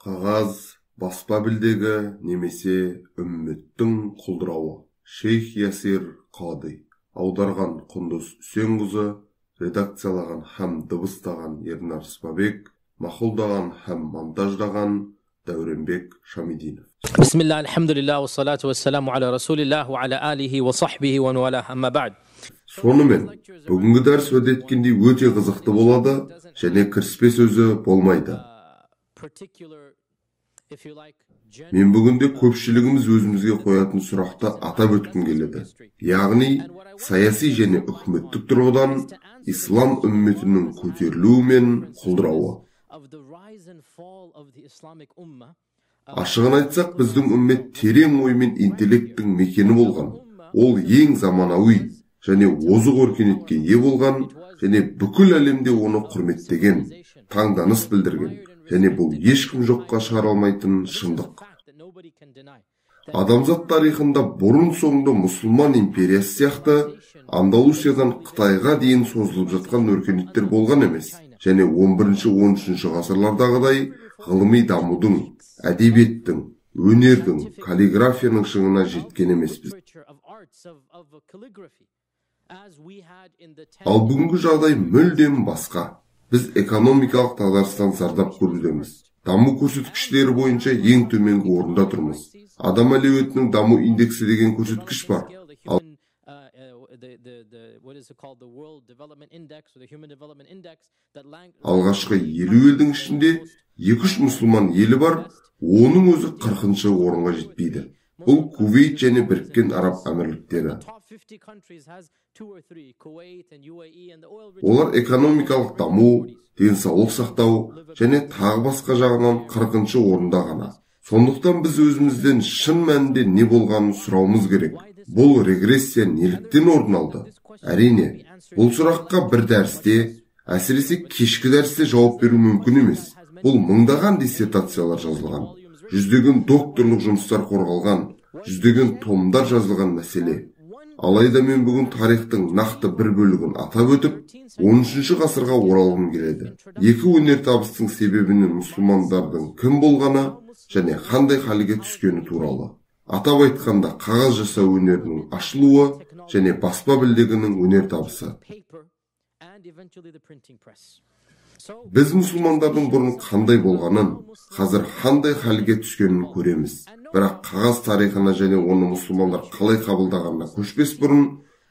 Қағаз, баспа білдегі немесе үмметтің құлдырауы. Шейх Ясир Қади. Аударған Құндыз Үсенқызы, редакциялаған һәм дыбыстаған Ернар Спабек, мақұлдаған һәм монтаждаған Дәуренбек Шамидинов. Бисмилlah, алхамдулилlah, ва салату ва саламу аля расулиллах, ва аля алихи ва сахбихи ва нуала, амма бa'д. Сонымен, бүгінгі дәрс өткендей өте қызықты болады, және кіріспе сөзі болмайды. Мен бүгінде көпшілігіміз өзімізге қоятын сұрақты атап өткім келеді. Яғни, саяси және үкіметтік тұрғыдан ислам үмметінің көтерілуі мен құлдырауы. Ашығын айтсақ, біздің үммет терең ой мен интеллекттің мекені болған. Ол ең заманауи және озық өркениетке ие болған, және бүкіл әлемде оны құрметтеген, таңданыс білдірген, және бұл ешкім жоққа шығара алмайтын шындық. Адамзат тарихында бұрын соңды мұсылман империясы сияқты Андалусиядан Қытайға дейін созылып жатқан өркениеттер болған емес, және 11-13 ғасырлардағыдай ғылыми дамудың, әдебиеттің, өнердің, каллиграфияның шыңына жеткен емеспіз. Ал бүгінгі жағдай мүлдем басқа. Біз экономикалық дағдарыстан зардап көрудеміз. Даму көрсеткіштері бойынша ең төменгі орында тұрмыз. Адам әлеуетінің даму индексі деген көрсеткіш бар. Алғашқы 50 елдің ішінде 2-3 мұсылман елі бар, оның өзі 40-шы орынға жетпейді. Бұл Кувейт және Біріккен Араб Әмірліктері. Олар экономикалық даму, денсаулық сақтау және тағы басқа жағынан 40-шы орында ғана. Сондықтан біз өзімізден шын мәнінде не болғанын сұрауымыз керек. Бұл регрессия неліктен орын алды? Әрине, бұл сұраққа бір дәрісте, әсіресе кешкі дәрісте жауап беру мүмкін емес. Бұл мыңдаған диссертациялар жазылған, жүздеген докторлық жұмыстар қорғалған, жүздеген томдар жазылған мәселе. Алайда мен бүгін тарихтың нақты бір бөлігін атап өтіп, 13-ші ғасырға оралғым келеді. Екі өнертабыстың себебінен мұсылмандардың кім болғаны және қандай халге түскені туралы. Атап айтқанда қағаз жасау өнерінің ашылуы және баспа білдегінің өнертабысы. Біз мұсылмандардың бұрын қандай болғанын, қазір қандай халге түскенін көреміз. Бірақ қағаз тарихына және оны мұсылмандар қалай қабылдағанына көшпес бұрын,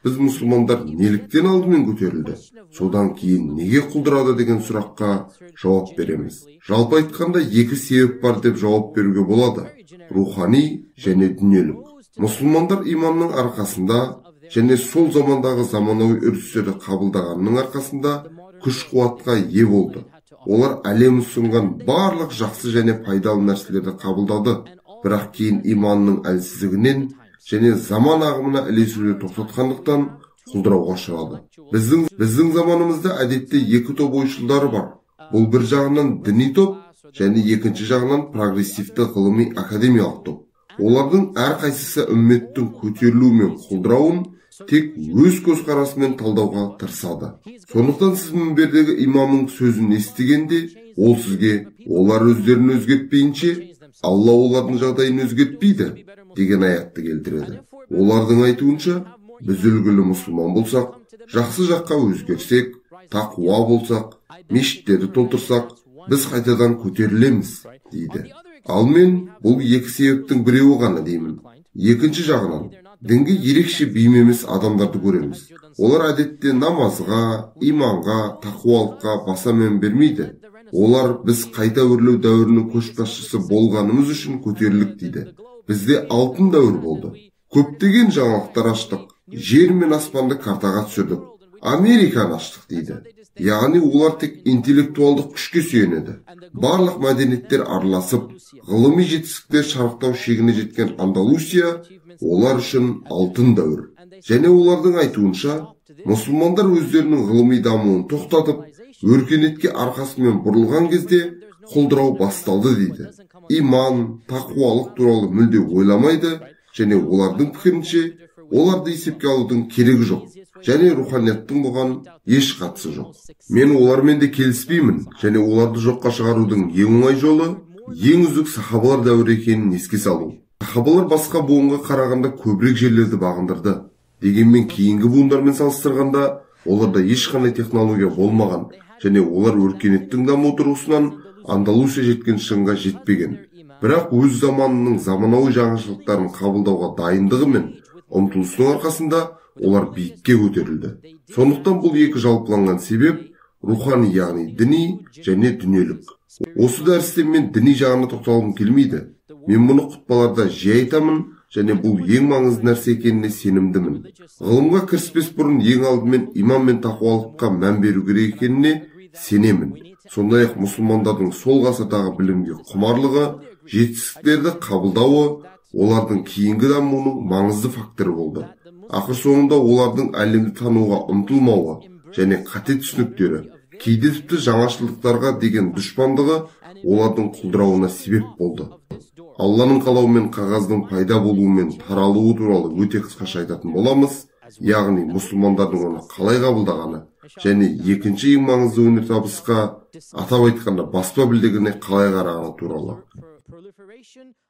біз мұсылмандар неліктен алдымен көтерілді? Содан кейін неге құлдырады деген сұраққа жауап береміз. Жалпы айтқанда екі себеп бар деп жауап беруге болады. Рухани және дүниелік. Мұсылмандар иманның арқасында және сол замандағы заманауи үрдістерді қабылдағанның арқасында күш-қуатқа ие болды. Олар әлем ұсынған барлық жақсы және пайдалы нәрселерді қабылдады. Бірақ кейін иманның әлсіздігінен және заман ағымына ілесуді тоқтатқандықтан құлдырауға ұшырады. Біздің заманымызда әдетте екі топ ойшылдары бар. Бұл бір жағынан діни топ және екінші жағынан прогрессивті ғылыми академиялық топ. Олардың әрқайсысы үмметтің көтерілуі мен құлдырауын тек өз көзқарасымен талдауға тырысады. Сондықтан сіз мінбердегі имамның сөзін естігенде, ол сізге олар өздерін өзгертпейінше, Алла олардың жағдайын өзгертпейді деген аятты келтіреді. Олардың айтуынша, біз үлгілі мұсылман болсақ, жақсы жаққа өзгерсек, тақуа болсақ, мешіттерді толтырсақ, біз қайтадан көтерілеміз дейді. Ал мен бұл екі себептің біреуі ғана деймін. Екінші жағынан, дінге ерекше бейім емес адамдарды көреміз. Олар әдетте намазға, иманға, тақуалыққа баса мән бермейді. Олар біз қайта өрлеу дәуірінің көшбасшысы болғанымыз үшін көтерілдік дейді. Бізде алтын дәуір болды. Көптеген жаңалықтар аштық. Жер мен аспанды картаға түсірдік. Американы аштық дейді. Яғни олар тек интеллектуалдық күшке сүйенеді. Барлық мәдениеттер араласып, ғылыми жетістіктер шарықтау шегіне жеткен Андалусия олар үшін алтын дәуір. Және олардың айтуынша, мұсылмандар өздерінің ғылыми дамуын тоқтатып, өркениетке арқасымен бұрылған кезде құлдырау басталды дейді. Иман, тақуалық туралы мүлде ойламайды, және олардың пікірінше, оларды есепке алудың керегі жоқ, және руханияттың бұған еш қатысы жоқ. Мен олармен де келіспеймін, және оларды жоққа шығарудың ең оңай жолы ең үздік сахабалар дәуірі екенін еске салу. Сахабалар басқа буынға қарағанда көбірек жерлерді бағындырды. Дегенмен кейінгі буындармен салыстырғанда оларда ешқандай технология болмаған және олар өркениеттің даму тұрғысынан Андалусия жеткен шыңға жетпеген. Бірақ өз заманының заманауи жаңашылдықтарын қабылдауға дайындығы мен ұмтылысының арқасында олар биікке көтерілді. Сондықтан бұл екі жалпыланған себеп рухани, яғни діни және дүниелік. Осы дәрісте мен діни жағына тоқталғым келмейді. Мен мұны құтпаларда жиі айтамын және бұл ең маңызды нәрсе екеніне сенімдімін. Ғылымға кіріспес бұрын ең алдымен иман мен тақуалыққа мән беру керек екеніне сенемін. Сондай-ақ мұсылмандардың сол ғасырдағы білімге құмарлығы, жетістіктерді қабылдауы олардың кейінгі дамуының маңызды факторы болды. Ақыр соңында олардың әлемді тануға ұмтылмауы және қате түсініктері, кейде тіпті жаңашылдықтарға деген дұшпандығы олардың құлдырауына себеп болды. Алланың қалауымен қағаздың пайда болуы мен таралуы туралы өте қысқаша айтатын боламыз, яғни мұсылмандардың оны қалай қабылдағаны және екінші ең маңызды өнертабысқа, атап айтқанда баспа білдігіне қалай қарағаны туралы.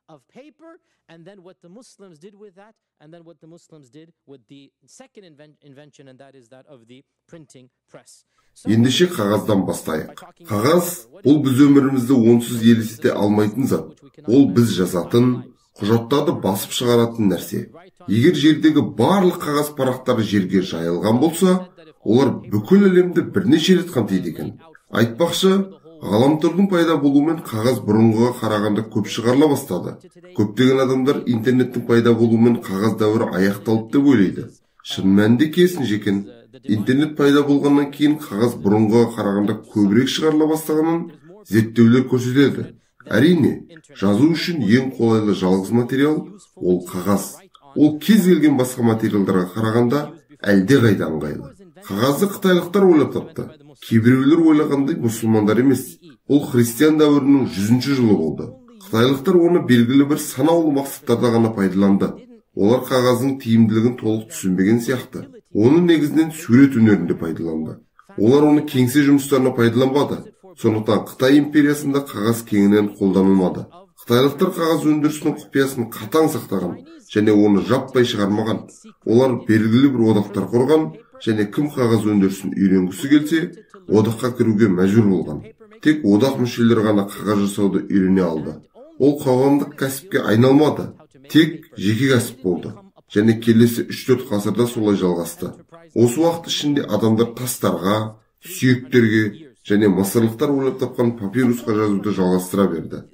Of paper, and then what the Muslims did with that, and then what the Muslims did with the second invention, and that is that of the printing press. Ендеше қағаздан бастайық. Қағаз бұл біз өмірімізді онсыз елестете алмайтын зат. Ол біз жазатын, құжаттарды басып шығаратын нәрсе. Егер жердегі барлық қағаз парақтары жерге жайылған болса, олар бүкіл әлемді бірнеше рет қамтиды екен. Айтпақшы, ғаламтордың пайда болуымен қағаз бұрынғыға қарағанда көп шығарыла бастады. Көптеген адамдар интернеттің пайда болуымен қағаз дәуірі аяқталды деп ойлайды. Шын мәнінде керісінше екен. Интернет пайда болғаннан кейін қағаз бұрынғыға қарағанда көбірек шығарыла бастағанын зерттеулер көрсетеді. Әрине, жазу үшін ең қолайлы жалғыз материал ол қағаз. Ол кез келген басқа материалдарға қарағанда әлдеқайда ыңғайлы. Қағазды қытайлықтар ойлап тапты. Кейбіреулер ойлағандай мұсылмандар емес. Ол христиан дәуірінің 100-ші жылы болды. Қытайлықтар оны белгілі бір санаулы мақсаттарда ғана пайдаланды. Олар қағаздың тиімділігін толық түсінбеген сияқты. Оны негізінен сурет өнерінде пайдаланды. Олар оны кеңсе жұмыстарына пайдаланбады. Сондықтан Қытай империясында қағаз кеңінен қолданылмады. Қытайлықтар қағаз өндірісінің құпиясын қатаң сақтаған және оны жаппай шығармаған. Олар белгілі бір одақтар құрған және кім қағаз өндірісін үйренгісі келсе, одаққа кіруге мәжбүр болған. Тек одақ мүшелері ғана қағаз жасауды үйрене алды. Ол қоғамдық кәсіпке айналмады, тек жеке кәсіп болды. Және келесі 3-4 ғасырда солай жалғасты. Осы уақыт ішінде адамдар тастарға, сүйектерге және мысырлықтар ойлап тапқан папирусқа жазуды жалғастыра берді.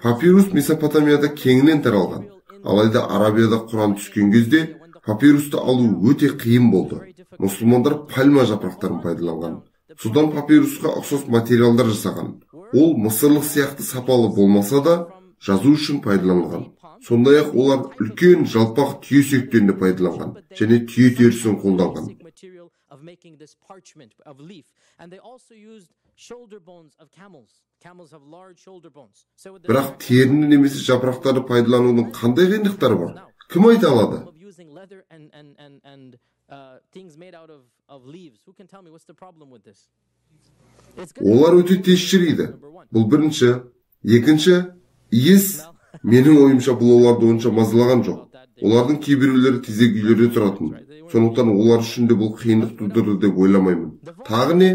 Папирус Месопотамияда кеңінен таралған. Алайда Арабияда Құран түскен кезде папирусты алу өте қиын болды. Мұсылмандар пальма жапырақтарын пайдаланған. Содан папирусқа ұқсас материалдар жасаған. Ол мысырлық сияқты сапалы болмаса да жазу үшін пайдаланылған. Сондай-ақ олар үлкен жалпақ түйе сүйектерін пайдаланған және түйе терісін қолданған. Бірақ теріні немесе жапырақтарды пайдаланудың қандай қиындықтары бар? Кім айта алады? Олар өте тез шірейді. Бұл бірінші. Екінші, иіс менің ойымша бұл оларды онша мазалаған жоқ. Олардың кейбіреулері тезек үйлерде тұратын. Сондықтан олар үшін де бұл қиындық тудырды деп ойламаймын. Тағы не?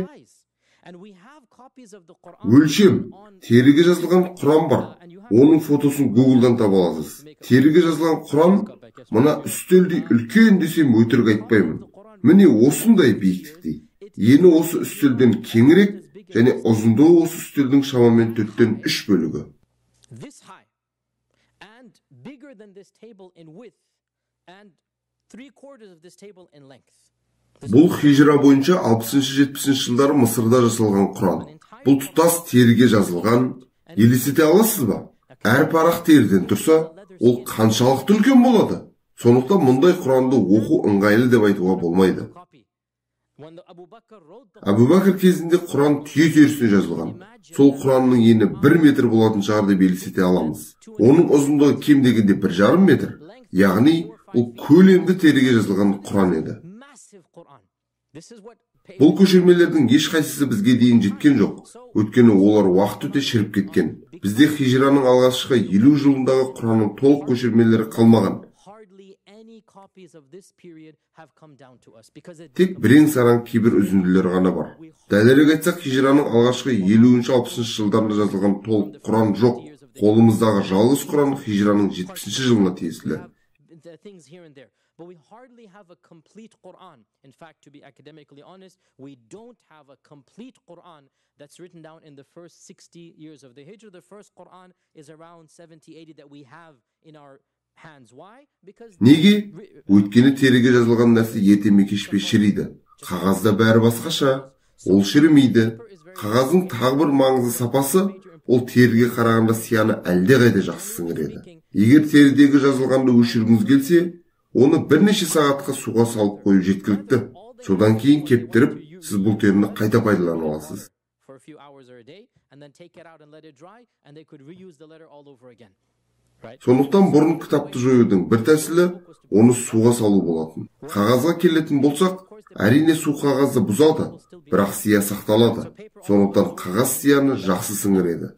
Өлшем. Теріге жазылған Құран бар. Оның фотосын Google'дан таба аласыз. Теріге жазылған Құран мына үстелдей үлкен десем өтірік айтпаймын. Міне осындай биіктіктей. Ені осы үстелден кеңірек және ұзындығы осы үстелдің шамамен 4-тен 3 бөлігі. Бұл хижра бойынша 60-70 жылдары Мысырда жасалған Құран. Бұл тұтас теріге жазылған. Елестете аласыз ба? Әр парақ теріден тұрса, ол қаншалықты үлкен болады? Сондықтан мұндай Құранды оқу ыңғайлы деп айтуға болмайды. Абу Бәкір кезінде Құран түйе терісіне жазылған. Сол Құранның ені 1 метр болатын шығар деп елестете аламыз. Оның ұзындығы кем дегенде 1,5 метр. Яғни Ол көлемді тереге жазылған Құран еді. Бұл көшірмелердің ешқайсысы бізге дейін жеткен жоқ. Өйткені олар уақыт өте шіріп кеткен. Бізде хижраның алғашқы 50 жылындағы Құранның толық көшірмелері қалмаған. Тек бірең-сараң кейбір үзінділер ғана бар. Дәлірек айтсақ, хижраның алғашқы 50-60 жылдарында жазылған толық Құран жоқ. Қолымыздағы жалғыз Құран хижраның 70 жылына тиесілі. But we hardly have a complete Quran. In fact, to be academically honest, we don't have a complete Quran that's written down in the first 60 years of the Hijrah. The first Quran is around 70-80 that we have in our hands. Why? Because неге? Өйткені тереге жазылған нәрсе ертеме кешпей шірейді. Қағазда бәрі басқаша, ол шірімейді. Қағаздың тағы бір маңызды сапасы, ол теріге қарағанда сияны әлдеқайда жақсы сіңіреді. Егер терідегі жазылғанды өшіргіңіз келсе, оны бірнеше сағатқа суға салып қою жеткілікті. Содан кейін кептіріп, сіз бұл теріні қайта пайдалана аласыз. Сондықтан бұрын кітапты жоюдың бір тәсілі оны суға салу болатын. Қағазға келетін болсақ, әрине су қағазды бұзады, бірақ сия сақталады. Сондықтан қағаз сияны жақсы сіңіреді.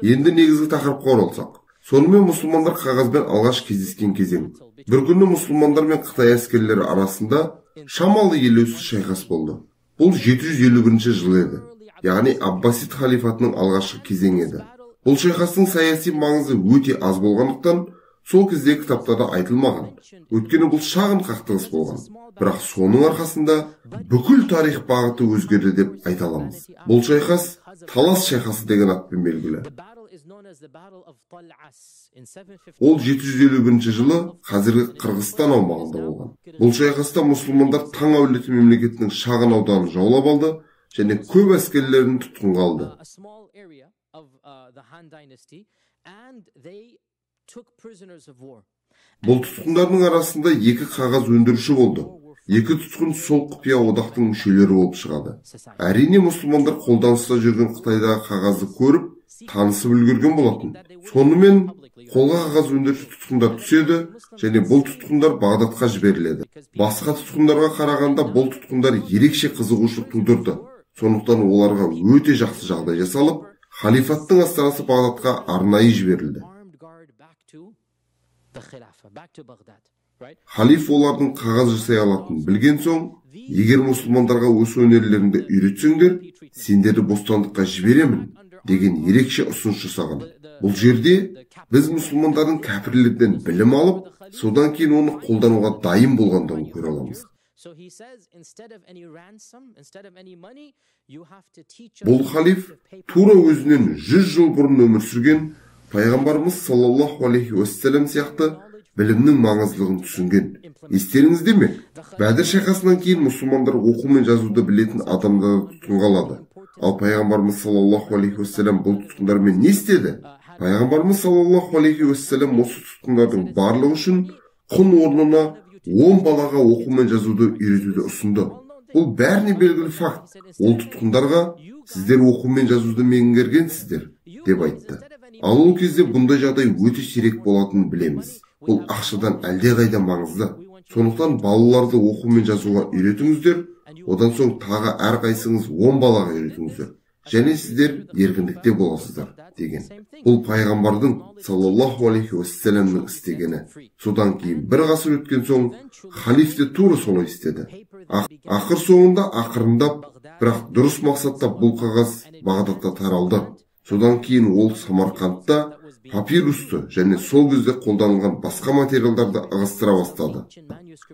Енді негізгі тақырыпқа оралсақ. Сонымен мұсылмандар қағазбен алғаш кездескен кезең. Бір күні мұсылмандар мен Қытай әскерлері арасында шамалы елеусіз шайқас болды. Бұл 751 жыл еді. Яғни Аббасид халифатының алғашқы кезеңі еді. Бұл шайқастың саяси маңызы өте аз болғандықтан, сол кезде кітаптарда айтылмаған. Өйткені бұл шағын қақтығыс болған. Бірақ соның арқасында бүкіл тарих бағыты өзгерді деп айта аламыз. Бұл шайқас Талас шайқасы деген атпен белгілі. Ол 751 жылы қазіргі Қырғызстан аумағында болған. Бұл шайқаста мұсылмандар Таң әулеті мемлекетінің шағын ауданын жаулап алды және көп әскерлерін тұтқынға алды. Бұл тұтқындардың арасында екі қағаз өндіруші болды. Екі тұтқын сол құпия одақтың мүшелері болып шығады. Әрине мұсылмандар қолданыста жүрген Қытайдағы қағазды көріп, танысып үлгерген болатын. Сонымен қолға қағаз өндіруші тұтқындар түседі және бұл тұтқындар Бағдатқа жіберіледі. Басқа тұтқындарға қарағанда бұл тұтқындар ерекше қызығушылық тудырды. Сондықтан оларға өте жақсы жағдай жасалып, халифаттың астанасы Бағдатқа арнайы жіберілді. Халиф олардың қағаз жасай алатынын білген соң, егер мұсылмандарға осы өнерлеріңді үйретсеңдер, сендерді бостандыққа жіберемін деген ерекше ұсыныс жасаған. Бұл жерде біз мұсылмандардың кәпірлерден білім алып, содан кейін оны қолдануға дайын болғандығын көре аламыз. Бұл халиф тура өзінен 100 жыл бұрын өмір сүрген пайғамбарымыз саллаллаху алейхи уассалам сияқты білімнің маңыздылығын түсінген. Естеріңізде ме? Бәдір шайқасынан кейін мұсылмандар оқу мен жазуды білетін адамдарды тұтқынға алады. Ал пайғамбарымыз саллаллаху алейхи уассалам бұл тұтқындармен не істеді? Пайғамбарымыз саллаллаху алейхи уассалам осы тұтқындардың барлығы үшін құн орнына 10 балаға оқу мен жазуды үйретуді ұсынды. Бұл бәріне белгілі факт. Ол тұтқындарға сіздер оқу мен жазуды меңгергенсіздер деп айтты. Ал ол кезде бұндай жағдай өте сирек болатынын білеміз. Бұл ақшадан әлдеқайда маңызды. Сондықтан балаларды оқу мен жазуға үйретіңіздер, одан соң тағы әрқайсыңыз 10 балаға үйретіңіздер. Және сіздер еркіндікте боласыздар деген. Бұл пайғамбардың саллаллаху алейхи уассаламның істегені. Содан кейін бір ғасыр өткен соң халиф те тура солай істеді. Ақыр соңында ақырындап, бірақ дұрыс мақсатта бұл қағаз Бағдатта таралды. Содан кейін ол Самарқандта папирусты және сол кезде қолданылған басқа материалдарды ығыстыра бастады.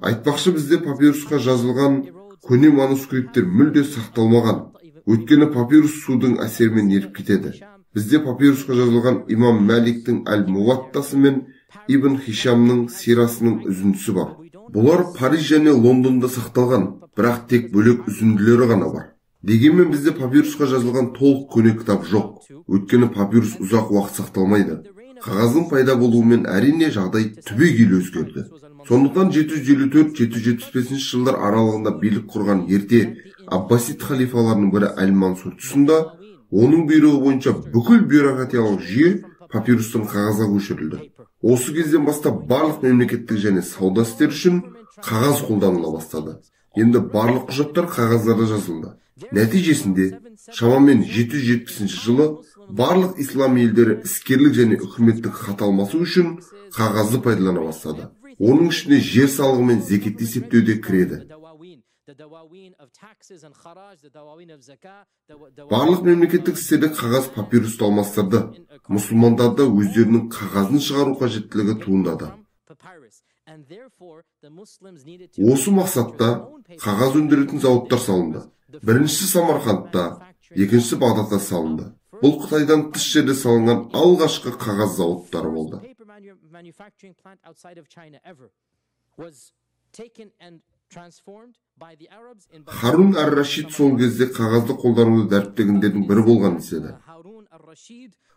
Айтпақшы, бізде папирусқа жазылған көне манускриптер мүлде сақталмаған. Өйткені папирус судың әсерімен еріп кетеді. Бізде папирусқа жазылған имам Мәликтің Әл-Муаттасы мен Ибн Хишамның сирасының үзіндісі бар. Бұлар Париж және Лондонда сақталған, бірақ тек бөлек үзінділері ғана бар. Дегенмен бізде папирусқа жазылған толық көне кітап жоқ. Өйткені папирус ұзақ уақыт сақталмайды. Қағаздың пайда болуымен әрине жағдай түбегейлі өзгерді. Сондықтан 754-775 жылдар аралығында билік құрған ерте Аббасид халифаларының бірі Әл-Мансур тұсында, оның бұйрығы бойынша бүкіл бюрократиялық жүйе папирустан қағазға көшірілді. Осы кезден бастап барлық мемлекеттік және сауда істері үшін қағаз қолданыла бастады. Енді барлық құжаттар қағаздарда жазылды. Нәтижесінде шамамен 770 жылы барлық ислам елдері іскерлік және үкіметтік хат алмасу үшін қағазды пайдалана бастады. Оның ішіне жер салығы мен зекет есептеуде кіреді. Барлық мемлекеттік істерде қағаз папирусты алмастырды. Мұсылмандарда өздерінің қағазын шығару қажеттілігі туындады. Осы мақсатта қағаз өндіретін зауыттар салынды. Біріншісі Самарқандта, екіншісі Бағдадта салынды. Бұл Қытайдан тыс жерде салынған алғашқы қағаз зауыттары болды. Харун ар-Рашид сол кезде қағазды қолдануды дәріптегендердің бірі болған деседі.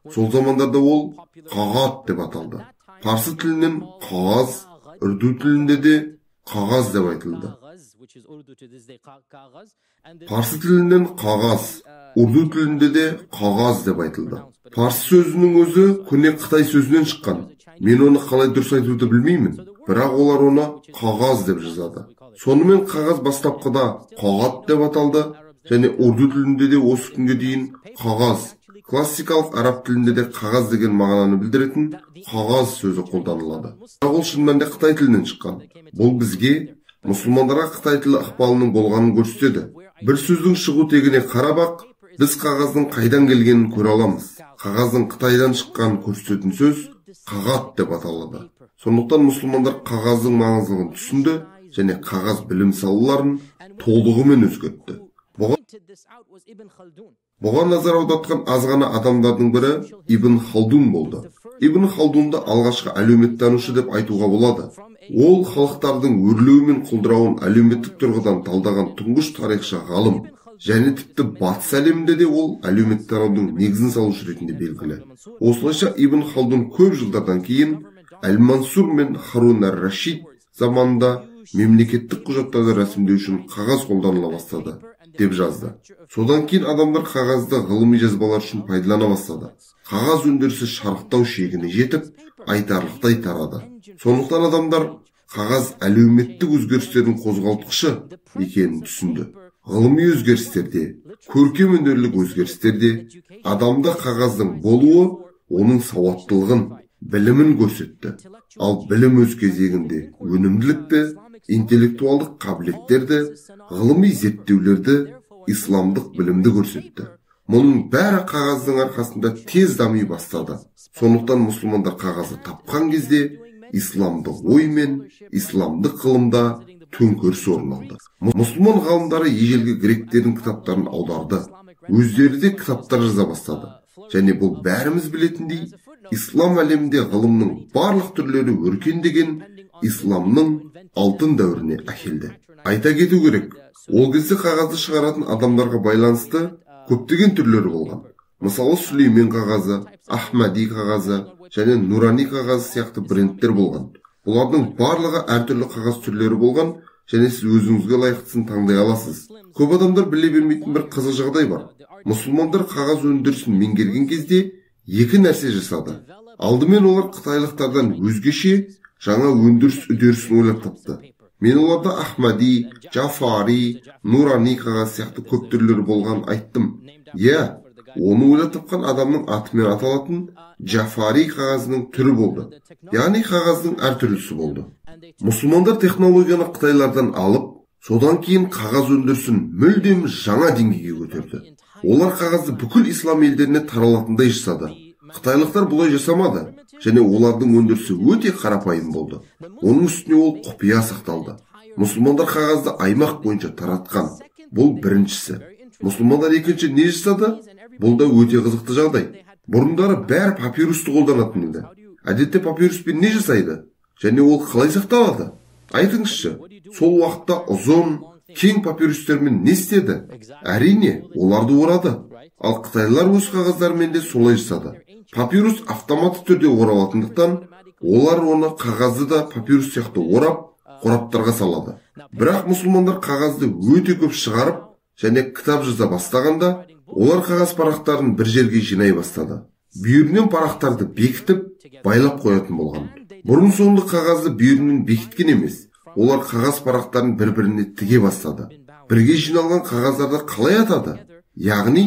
Сол замандарда ол қағат деп аталды. Парсы тілінен қағаз, үрду тілінде де қағаз деп айтылды. Парсы тілінен қағаз, үрду тілінде де қағаз деп айтылды. Парсы сөзінің өзі көне Қытай сөзінен шыққан. Мен оны қалай дұрыс айтуды білмеймін, бірақ олар оны қағаз деп жазады. Сонымен қағаз бастапқыда қағат деп аталды, және үрду тілінде де осы күнге дейін қағаз. Классикалық араб тілінде де қағаз деген мағынаны білдіретін қағаз сөзі қолданылады. Бірақ ол шын мәнінде Қытай тілінен шыққан. Бұл бізге мұсылмандарға Қытай тілі ықпалының болғанын көрсетеді. Бір сөздің шығу тегіне қарап-ақ, біз қағаздың қайдан келгенін көре аламыз. Қағаздың Қытайдан шыққанын көрсететін сөз қағат деп аталады. Сондықтан мұсылмандар қағаздың маңыздылығын түсінді және қағаз білім салаларын толығымен өзгертті. Бұған назар аудартқан аз ғана адамдардың бірі Ибн Халдун болды. Ибн Халдунды алғашқы әлеуметтанушы деп айтуға болады. Ол халықтардың өрлеуі мен құлдырауын әлеуметтік тұрғыдан талдаған тұңғыш тарихшы ғалым, және тіпті батыс әлемінде де ол әлеуметтанудың негізін салушы ретінде белгілі. Осылайша Ибн Халдун көп жылдардан кейін Әл-Мансур мен Харун ар-Рашид заманында мемлекеттік құжаттарды рәсімдеу үшін қағаз қолданыла бастады деп жазды. Содан кейін адамдар қағазды ғылыми жазбалар үшін пайдалана бастады. Қағаз өндірісі шарықтау шегіне жетіп, айтарлықтай тарады. Сондықтан адамдар қағаз әлеуметтік өзгерістердің қозғалтқышы екенін түсінді. Ғылыми өзгерістерде, көркемөнерлік өзгерістерде адамда қағаздың болуы оның сауаттылығын, білімін көрсетті. Ал білім өз кезегінде өнімділікті, интеллектуалдық қабілеттерді, ғылыми зерттеулерді, исламдық білімді көрсетті. Мұның бәрі қағаздың арқасында тез дами бастады. Сондықтан мұсылмандар қағазды тапқан кезде исламды ой мен исламдық ғылымда төңкеріс орын алды. Мұсылман ғалымдары ежелгі гректердің кітаптарын аударды. Өздері де кітаптар жаза бастады. Және бұл бәріміз білетіндей, ислам әлемінде ғылымның барлық түрлері өркендеген исламның алтын дәуіріне әкелді. Айта кету керек, ол кезде қағазды шығаратын адамдарға байланысты көптеген түрлері болған. Мысалы, Сүлеймен қағазы, Ахмади қағазы және Нурани қағазы сияқты брендтер болған. Бұлардың барлығы әртүрлі қағаз түрлері болған, және сіз өзіңізге лайықтысын таңдай аласыз. Көп адамдар біле бермейтін бір қызық жағдай бар. Мұсылмандар қағаз өндірісін меңгерген кезде екі нәрсе жасады. Алдымен олар қытайлықтардан өзгеше жаңа өндіріс үдерісін ойлап тапты. Мен оларда Ахмади, Джафари, Нурани қағаз сияқты көп түрлері болған айттым. Оны ойлап тапқан адамның атымен аталатын Джафари қағазының түрі болды. Яғни қағаздың әр түрлісі болды. Мұсылмандар технологияны Қытайлардан алып, содан кейін қағаз өндірісін мүлдем жаңа деңгейге көтерді. Олар қағазды бүкіл ислам елдеріне таралатындай жасады. Қытайлықтар бұлай жасамады, және олардың өндірісі өте қарапайым болды. Оның үстіне ол құпия сақталды. Мұсылмандар қағазды аймақ бойынша таратқан. Бұл біріншісі. Мұсылмандар екінші не жасады? Бұл да өте қызықты жағдай. Бұрындары бәрі папирусты қолданатын еді. Әдетте папируспен не жасайды? Және ол қалай сақталады? Айтыңызшы, сол уақытта ұзын, кең папирустермен не істеді? Әрине, оларды орады. Ал қытайлар өз қағаздарымен де солай жасады. Папирус автоматты түрде оралатындықтан, олар оны қағазды да папирус сияқты орап, қораптарға салады. Бірақ мұсылмандар қағазды өте көп шығарып, және кітап жаза бастағанда, олар қағаз парақтарын бір жерге жинай бастады. бүйірінен парақтарды бекітіп, байлап қоятын болған. Бұрын соңды қағазды бүйірінен бекіткен емес. Олар қағаз парақтарын бір-біріне тіге бастады. Бірге жиналған қағаздарды қалай атады? Яғни,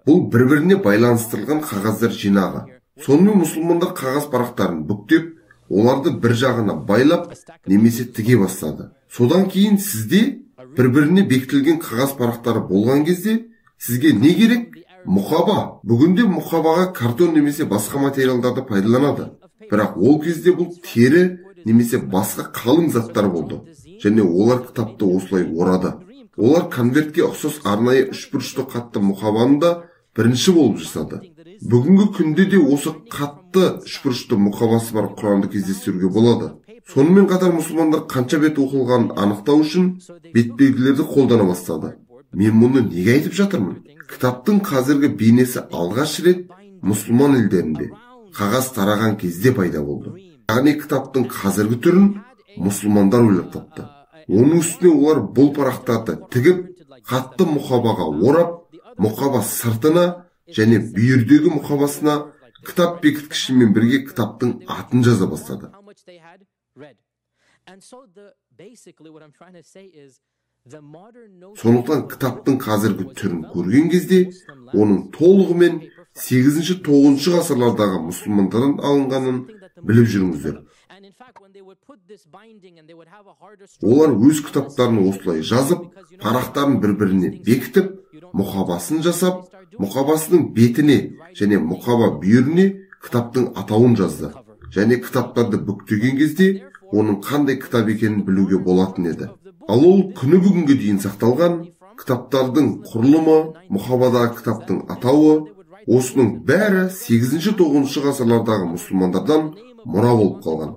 бұл бір-біріне байланыстырылған қағаздар жинағы. Сонымен мұсылмандар қағаз парақтарын бүктеп, оларды бір жағына байлап, немесе тіге бастады. Содан кейін сізде бір-біріне бекітілген қағаз парақтары болған кезде, сізге не керек? Мұқаба. Бүгінде мұқабаға картон немесе басқа материалдарды пайдаланады. Бірақ ол кезде бұл тері немесе басқа қалың заттар болды. Және олар кітапты осылай орады. Олар конвертке ұқсас арнайы үшбұрышты қатты мұқабаны да бірінші болып жасады. Бүгінгі күнде де осы қатты үшбұрышты мұқабасы бар Құранды кездестіруге болады. Сонымен қатар мұсылмандар қанша бет оқылғанын анықтау үшін бетбелгілерді қолдана бастады. Мен мұны неге айтып жатырмын? Кітаптың қазіргі бейнесі алғаш рет мұсылман елдерінде қағаз тараған кезде пайда болды. Яғни кітаптың қазіргі түрін мұсылмандар ойлап тапты. Оның үстіне олар бұл парақтарды тігіп, қатты мұқабаға орап, мұқаба сыртына және бүйірдегі мұқабасына кітап бекіткішімен бірге кітаптың атын жаза бастады. Сондықтан кітаптың қазіргі түрін көрген кезде, оның толығымен 8-9 ғасырлардағы мұсылмандардан алынғанын біліп жүріңіздер. Олар өз кітаптарын осылай жазып, парақтарын бір-біріне бекітіп, мұқабасын жасап, мұқабасының бетіне және мұқаба бүйіріне кітаптың атауын жазды. Және кітаптарды бүктеген кезде, оның қандай кітап екенін білуге болатын еді. Ал ол күні бүгінге дейін сақталған кітаптардың құрылымы, мұқабадағы кітаптың атауы, осының бәрі 8-9 ғасырлардағы мұсылмандардан мұра болып қалған.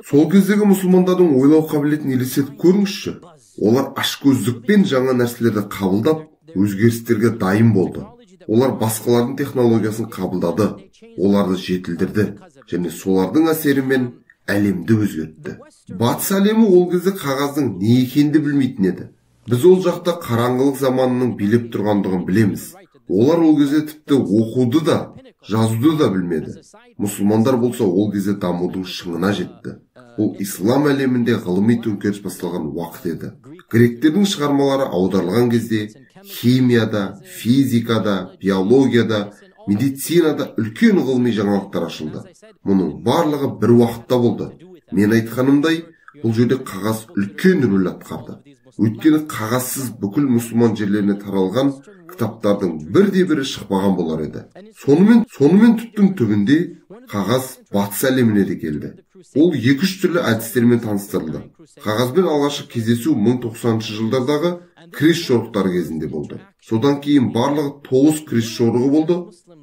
Сол кездегі мұсылмандардың ойлау қабілетін елестетіп көріңізші. Олар ашкөздікпен жаңа нәрселерді қабылдап, өзгерістерге дайын болды. Олар басқалардың технологиясын қабылдады, оларды жетілдірді, және солардың әсерімен әлемді өзгертті. Батыс әлемі ол кезде қағаздың не екенді білмейтін еді. Біз ол жақта қараңғылық заманының билеп тұрғандығын білеміз. Олар ол кезде тіпті оқуды да, жазуды да білмеді. Мұсылмандар болса ол кезде дамудың шыңына жетті. Ол ислам әлемінде ғылыми төңкеріс басталған уақыт еді. Гректердің шығармалары аударылған кезде химияда, физикада, биологияда, медицинада үлкен ғылыми жаңалықтар ашылды. Мұның барлығы бір уақытта болды. Мен айтқанымдай, бұл жерде қағаз үлкен рөл атқарды. Өйткені қағазсыз бүкіл мұсылман жерлеріне таралған кітаптардың бірде-бірі шықпаған болар еді. Сонымен түптің түбінде қағаз батыс әлеміне де келді. Ол 2-3 түрлі әдістермен таныстырылды. Қағазбен алғашқы кездесу 1090 жылдардағы крес жорықтары кезінде болды. Содан кейін барлығы 9 крес жорығы болды.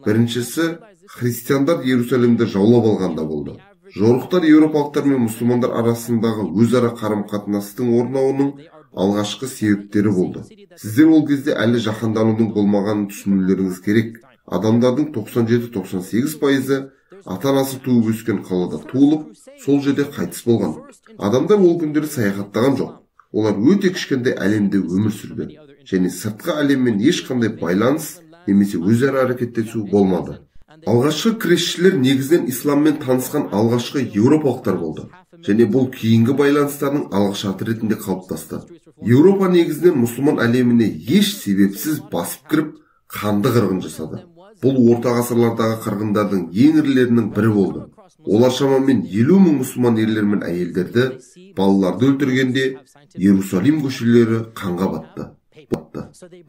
Біріншісі христиандар Иерусалимді жаулап алғанда болды. Жорықтар еуропалықтар мен мұсылмандар арасындағы өзара қарым-қатынастың орнауының алғашқы себептері болды. Сіздер ол кезде әлі жаһанданудың болмағанын түсінулеріңіз керек. Адамдардың 97-98% ата-анасы туып өскен қалада туылып, сол жерде қайтыс болған. Адамдар ол күндері саяхаттаған жоқ. Олар өте кішкентай әлемде өмір сүрген, және сыртқы әлеммен ешқандай байланыс немесе өзара әрекеттесу болмады. Алғашқы кресшілер негізінен исламмен танысқан алғашқы еуропалықтар болды, және бұл кейінгі байланыстардың алғышарты ретінде қалыптасты. Еуропа негізінен мұсылман әлеміне еш себепсіз басып кіріп, қанды қырғын жасады. Бұл орта ғасырлардағы қырғындардың ең ірілерінің бірі болды. Олар шамамен 50 мың мұсылман ерлер мен әйелдерді, балаларды өлтіргенде, Иерусалим көшелері қанға батты.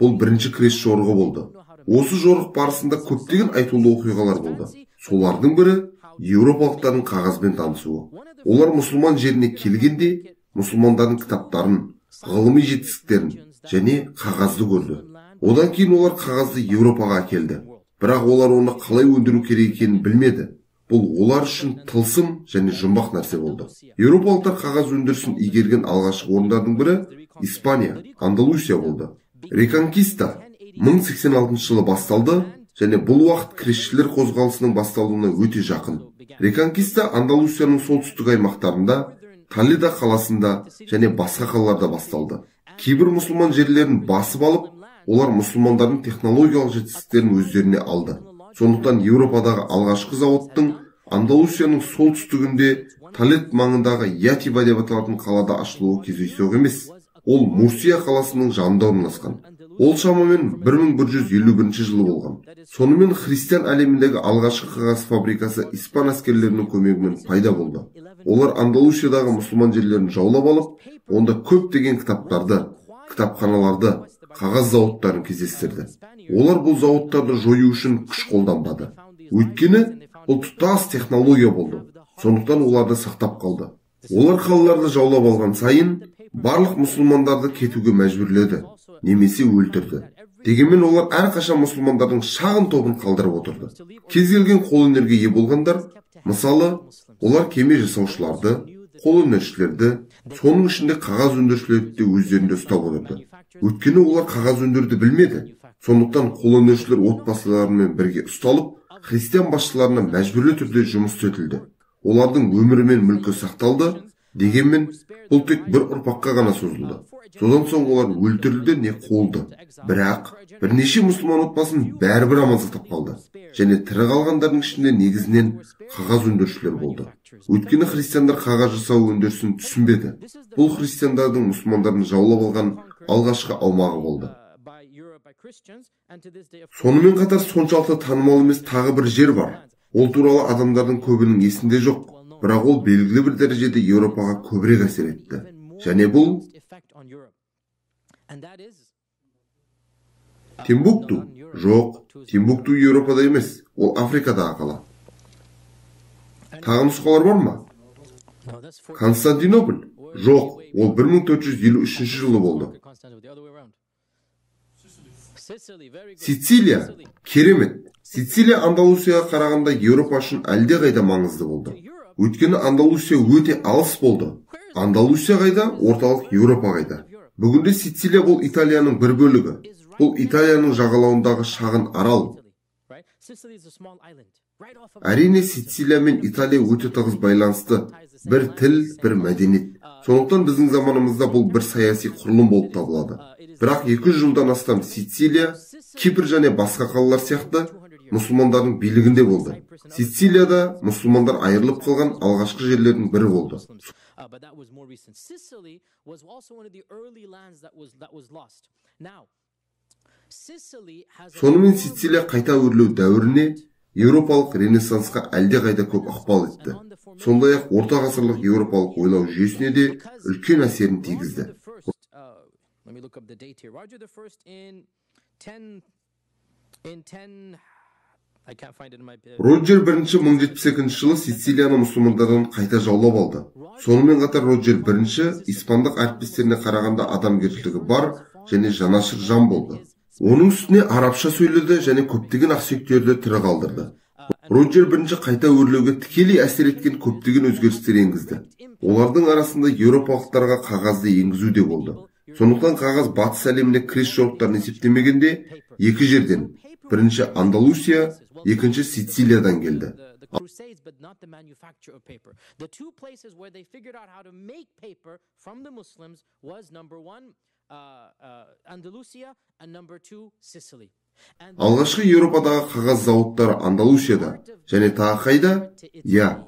Бұл бірінші крес жорығы болды. Осы жорық барысында көптеген айтулы оқиғалар болды. Солардың бірі еуропалықтардың қағазбен танысуы. Олар мұсылман жеріне келгенде, мұсылмандардың кітаптарын, ғылыми жетістіктерін және қағазды көрді. Одан кейін олар қағазды Еуропаға әкелді. Бірақ олар оны қалай өндіру керек екенін білмеді. Бұл олар үшін тылсым және жұмбақ нәрсе болды. Еуропалықтар қағаз өндірісін игерген алғашқы орындардың бірі Испания, Андалусия болды. Реконкиста 1086 жылы басталды, және бұл уақыт кресшілер қозғалысының басталуына өте жақын. Реконкиста Андалусияның солтүстік аймақтарында Таллида қаласында және басқа қалаларда басталды. Кейбір мұсылман жерлерін басып алып, олар мұсылмандардың технологиялық жетістіктерін өздеріне алды. Сондықтан Еуропадағы алғашқы зауыттың Андалусияның солтүстігінде Талет маңындағы Ятиба деп аталатын қалада ашылуы кездейсоқ емес. Ол Мурсия қаласының жанында орналасқан. Ол шамамен 1151 жылы болған. Сонымен христиан әлеміндегі алғашқы қағаз фабрикасы испан әскерлерінің көмегімен пайда болды. Олар Андалусиядағы мұсылман жерлерін жаулап алып, онда көптеген кітаптарды, кітапханаларды, қағаз зауыттарын кездестірді. Олар бұл зауыттарды жою үшін күш қолданбады. Өйткені бұл тұтас технология болды. Сондықтан оларды сақтап қалды. Олар қалаларды жаулап алған сайын барлық мұсылмандарды кетуге мәжбүрледі, немесе өлтірді. Дегенмен олар әрқашан мұсылмандардың шағын тобын қалдырып отырды. Кез келген қолөнерге ие болғандар, мысалы, олар кеме жасаушыларды, қолөнершілерді, соның ішінде қағаз өндірушілерді де өздерінде ұстап отырды. Өйткені олар қағаз өндіруді білмеді. Сондықтан қолөнершілер отбасыларымен бірге ұсталып, христиан басшыларына мәжбүрлі түрде жұмыс істетілді. Олардың өмірі мен мүлкі сақталды, дегенмен бұл тек бір ұрпаққа ғана созылды. Содан соң олар өлтірілді не қуылды. Бірақ бірнеше мұсылман отбасын бәрібір аман сақтап қалды. Және тірі қалғандардың ішінде негізінен қағаз өндірушілер болды. Өйткені христиандар қағаз жасау өндірісін түсінбеді. Бұл христиандардың мұсылмандарын жаулап алған алғашқы аумағы болды. Сонымен қатар соншалықты танымал емес тағы бір жер бар. Ол туралы адамдардың көбінің есінде жоқ, бірақ ол белгілі бір дәрежеде Еуропаға көбірек әсер етті. Және бұл Тимбукту. Жоқ, Тимбукту Еуропада емес, ол Африкадағы қала. Тағы нұсқалар бар ма? Константинополь. Жоқ, ол 1453 жылы болды. Сицилия. Керемет. Сицилия Андалусияға қарағанда Еуропа үшін әлде қайда маңызды болды. Өйткені Андалусия өте алыс болды. Андалусия қайда, орталық Еуропа қайда. Бүгінде Сицилия бұл Италияның бір бөлігі. Бұл Италияның жағалауындағы шағын арал. Әрине Сицилия мен Италия өте тығыз байланысты. Бір тіл, бір мәдениет. Сондықтан біздің заманымызда бұл бір саяси құрылым болып табылады. Бірақ 200 жылдан астам Сицилия, Кипр және басқа қалалар сияқты мұсылмандардың билігінде болды. Сицилияда мұсылмандар айырылып қалған алғашқы жерлердің бірі болды. Сонымен Сицилия қайта өрлеу дәуіріне еуропалық ренессансқа әлде қайда көп ықпал етті. Сондай-ақ орта ғасырлық еуропалық ойлау жүйесіне де үлкен әсерін тигізді. Роджер бірінші 1072 жылы Сицилияны мұсылмандардан қайта жаулап алды. Сонымен қатар Роджер бірінші испандық әріптестеріне қарағанда адамгершілігі бар және жанашыр жан болды. Оның үстіне арабша сөйледі және көптеген ақсүйектерді тірі қалдырды. Роджер бірінші қайта өрлеуге тікелей әсер еткен көптеген өзгерістер енгізді. Олардың арасында еуропалықтарға қағазды енгізу де болды. Сондықтан қағаз батыс әлеміне кіріс жолақтарын есептемегенде екі жерден, бірінші Андалусия, екінші Сицилиядан келді. Алғашқы Еуропадағы қағаз зауыттары Андалусияда және тағы қайда?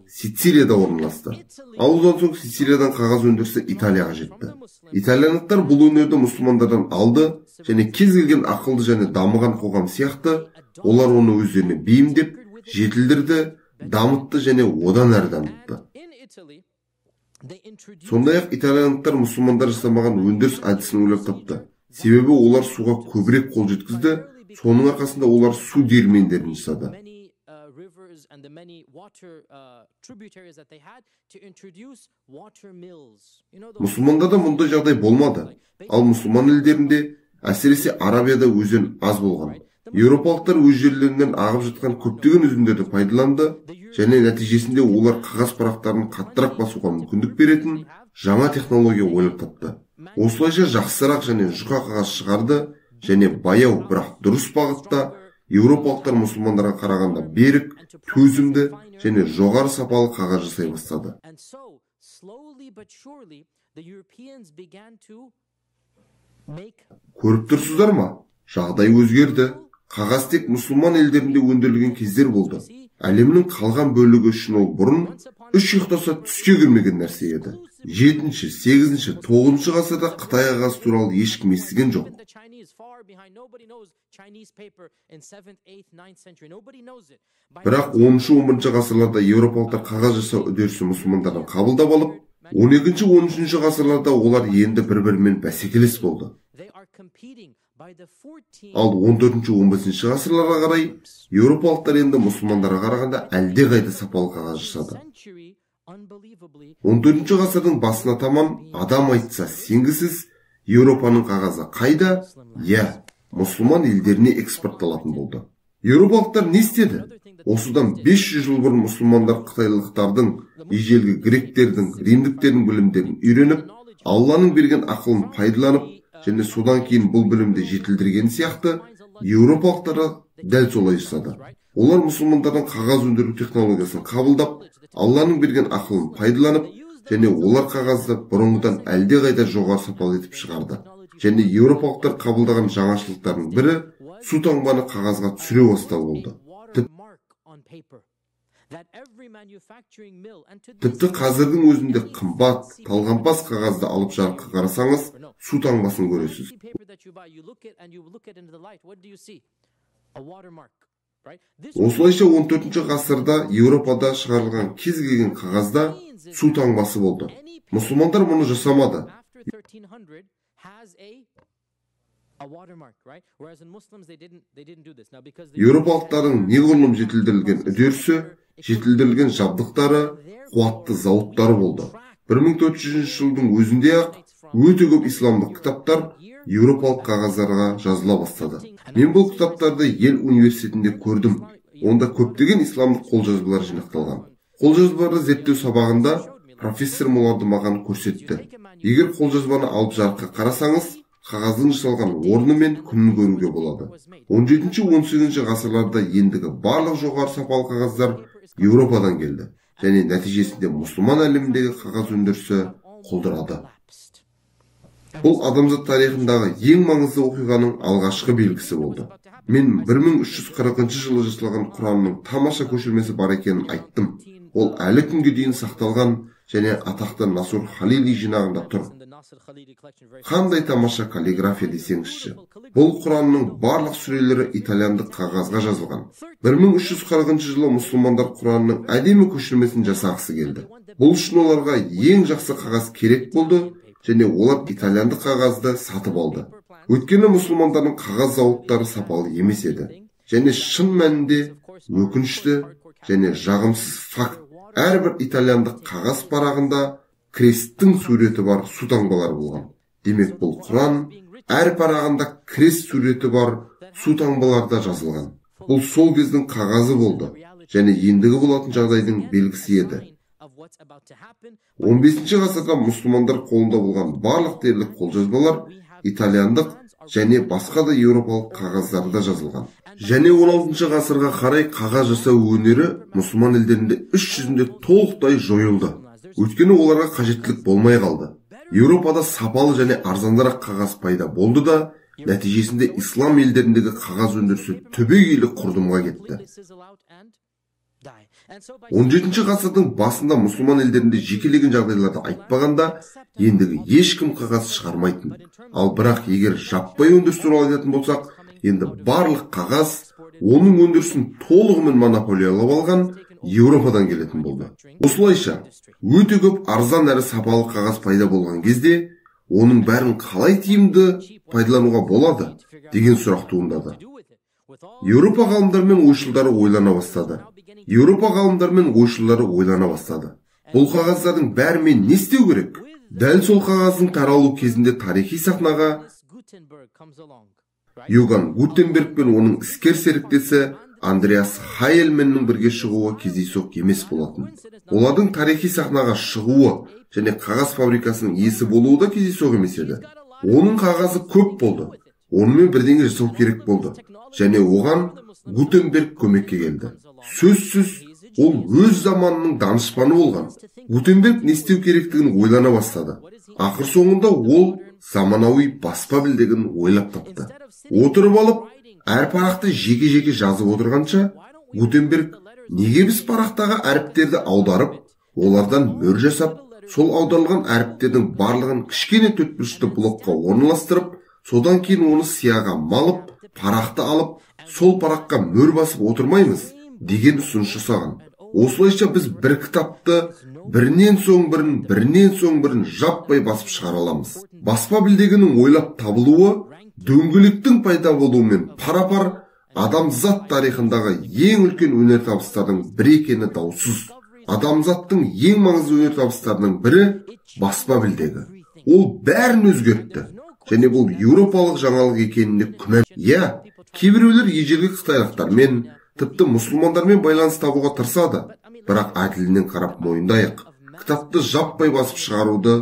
Сицилияда орналасты. Одан соң Сицилиядан қағаз өндірісі Италияға жетті. Итальяндықтар бұл өнерді мұсылмандардан алды және кез келген ақылды және дамыған қоғам сияқты олар оны өздеріне бейімдеп, жетілдірді, дамытты және одан әрі дамытты. Сондай-ақ итальяндықтар мұсылмандар жасамаған өндіріс әдісін ойлап тапты. Себебі олар суға көбірек қол жеткізді, соның арқасында олар су диірмендерін жасады. Мұсылмандарда мұндай жағдай болмады. Ал мұсылман елдерінде, әсіресе Арабияда өзен аз болған. Еуропалықтар өз жерлерінен ағып жатқан көптеген өзендерді пайдаланды және нәтижесінде олар қағаз парақтарын қаттырақ басуға мүмкіндік беретін жаңа технология ойлап тапты. Осылайша жақсырақ және жұқа қағаз шығарды және баяу, бірақ дұрыс бағытта еуропалықтар мұсылмандарға қарағанда берік, төзімді және жоғары сапалы қағаз жасай бастады. slowly but surely the Europeans began to make. Көріп тұрсыздар ма? Жағдай өзгерді. Қағаз тек мұсылман елдерінде өндірілген кездер болды. Әлемнің қалған бөлігі үшін ол бұрын үш ұйықтаса түске кірмеген нәрсе еді. 7-ші, 8-ші, 9-ші ғасырда Қытай қағазы туралы ешкім естіген жоқ. Бірақ 10-ші, 11-ші ғасырларда еуропалықтар қағаз жасау үдерісін мұсылмандардан қабылдап алып, 12-ші, 13-ші ғасырларда олар енді бір-бірімен бәсекелес болды. Ал 14-ші, 15-ші ғасырларға қарай еуропалықтар енді мұсылмандарға қарағанда әлде қайда сапалы қағаз жасады. 14-ші ғасырдың басына таман адам айтса сенгісіз, Еуропаның қағазы қайда? Мұсылман елдеріне экспортталатын болды. Еуропалықтар не істеді? Осыдан 500 жыл бұрын мұсылмандар қытайлықтардың, ежелгі гректердің, римдіктердің білімдерін үйреніп, Алланың берген ақылын пайдаланып, және содан кейін бұл білімді жетілдірген сияқты, еуропалықтары дәл солай жасады. Олар мұсылмандардан қағаз өндіру технологиясын қабылдап, Алланың берген ақылын пайдаланып, және олар қағазды бұрынғыдан әлде қайда жоғары сапалы етіп шығарды. Және еуропалықтар қабылдаған жаңашылдықтардың бірі су таңбаны қағазға түсіре бастау болды. Тіпті қазірдің өзінде қымбат, талғампаз қағазды алып жарыққа қарасаңыз, су таңбасын көресіз. Осылайша 14-ші ғасырда Еуропада шығарылған кез келген қағазда су таңбасы болды. Мұсылмандар мұны жасамады. Еуропалықтардың неғұрлым жетілдірілген үдерісі, жетілдірілген жабдықтары, қуатты зауыттары болды. 1400 жылдың өзінде-ақ өте көп исламдық кітаптар еуропалық қағаздарға жазыла бастады. Мен бұл кітаптарды ел университетінде көрдім. Онда көптеген исламдық қолжазбалар жинақталған. Қолжазбаларды зерттеу сабағында профессор Муларды маған көрсетті. Егер қолжазбаны алып жарыққа қарасаңыз, қағаздың жасалған орны мен күнін көруге болады. 17-18 ғасырларда ендігі барлық жоғары сапалы қағаздар Еуропадан келді. Және нәтижесінде мұсылман әлеміндегі қағаз өндірісі құлдырады. Бұл адамзат тарихындағы ең маңызды оқиғаның алғашқы белгісі болды. Мен 1340 жылы жасалған Құранның тамаша көшірмесі бар екенін айттым. Ол әлі күнге дейін сақталған және атақты Насур Халили жинағында тұр. Қандай тамаша каллиграфия десеңізші. Бұл Құранның барлық сүрелері итальяндық қағазға жазылған. 1340 жылы мұсылмандар Құранның әдемі көшірмесін жасағысы келді. Бұл үшін оларға ең жақсы қағаз керек болды, және олар итальяндық қағазды сатып алды. Өйткені мұсылмандардың қағаз зауыттары сапалы емес еді. Және шын мәнінде өкінішті және жағымсыз факт. Әрбір итальяндық қағаз парағында кресттің суреті бар су таңбалары болған. Демек бұл Құран әр парағында крест суреті бар су таңбаларда жазылған. Бұл сол кездің қағазы болды және ендігі болатын жағдайдың белгісі еді. 15-ші ғасырда мұсылмандар қолында болған барлық дерлік қолжазбалар итальяндық және басқа да еуропалық қағаздарда жазылған. Және 16-ші ғасырға қарай қағаз жасау өнері мұсылман елдерінде іс жүзінде толықтай жойылды. Өйткені оларға қажеттілік болмай қалды. Еуропада сапалы және арзандырақ қағаз пайда болды да, нәтижесінде ислам елдеріндегі қағаз өндірісі түбегейлі құрдымға кетті. 17-ші ғасырдың басында мұсылман елдерінде жекелеген жағдайларды айтпағанда, ендігі ешкім қағаз шығармайтын. Ал бірақ егер жаппай өндіріс туралы айтатын болсақ, енді барлық қағаз оның өндірісін толығымен монополиялап алған Еуропадан келетін болды. Осылайша, өте көп арзан әрі сапалы қағаз пайда болған кезде, оның бәрін қалай тиімді пайдалануға болады деген сұрақ туындады. Еуропа ғалымдары мен ойшылдары ойлана бастады. Бұл қағаздардың бәрімен не істеу керек? Дәл сол қағаздың таралу кезінде тарихи сахнаға Йоган Гутенберг пен оның іскер серіктесі Андреас Хайльменнің бірге шығуы кездейсоқ емес болатын. Олардың тарихи сахнаға шығуы және қағаз фабрикасының иесі болуы да кездейсоқ емес еді. Оның қағазы көп болды. Онымен бірдеңе жасау керек болды. Және оған Гутенберг көмекке келді. Сөзсіз, Ол өз заманының данышпаны болған. Гутенберг не істеу керектігін ойлана бастады. Ақыр соңында ол заманауи баспа білдегін ойлап тапты. Отырып алып, әр парақты жеке-жеке жазып отырғанша, Гутенберг неге біз парақтағы әріптерді аударып, олардан мөр жасап, сол аударылған әріптердің барлығын кішкене төртбұрышты блокқа орналастырып, содан кейін оны сияға малып, парақты алып, сол параққа мөр басып отырмаймыз деген ұсыныс жасаған. Осылайша біз бір кітапты бірінен соң бірін жаппай басып шығара аламыз. Баспа білдегінің ойлап табылуы дөңгелектің пайда болуымен пара-пар адамзат тарихындағы ең үлкен өнертабыстардың бірі екені даусыз. Адамзаттың ең маңызды өнертабыстарының бірі баспа білдегі. Ол бәрін өзгертті. Және бұл еуропалық жаңалық екеніне күмән. Кейбіреулер ежелгі қытайлықтармен, тіпті мұсылмандармен байланыс табуға тырысады. Бірақ әділінен қарап мойындайық. Кітапты жаппай басып шығаруды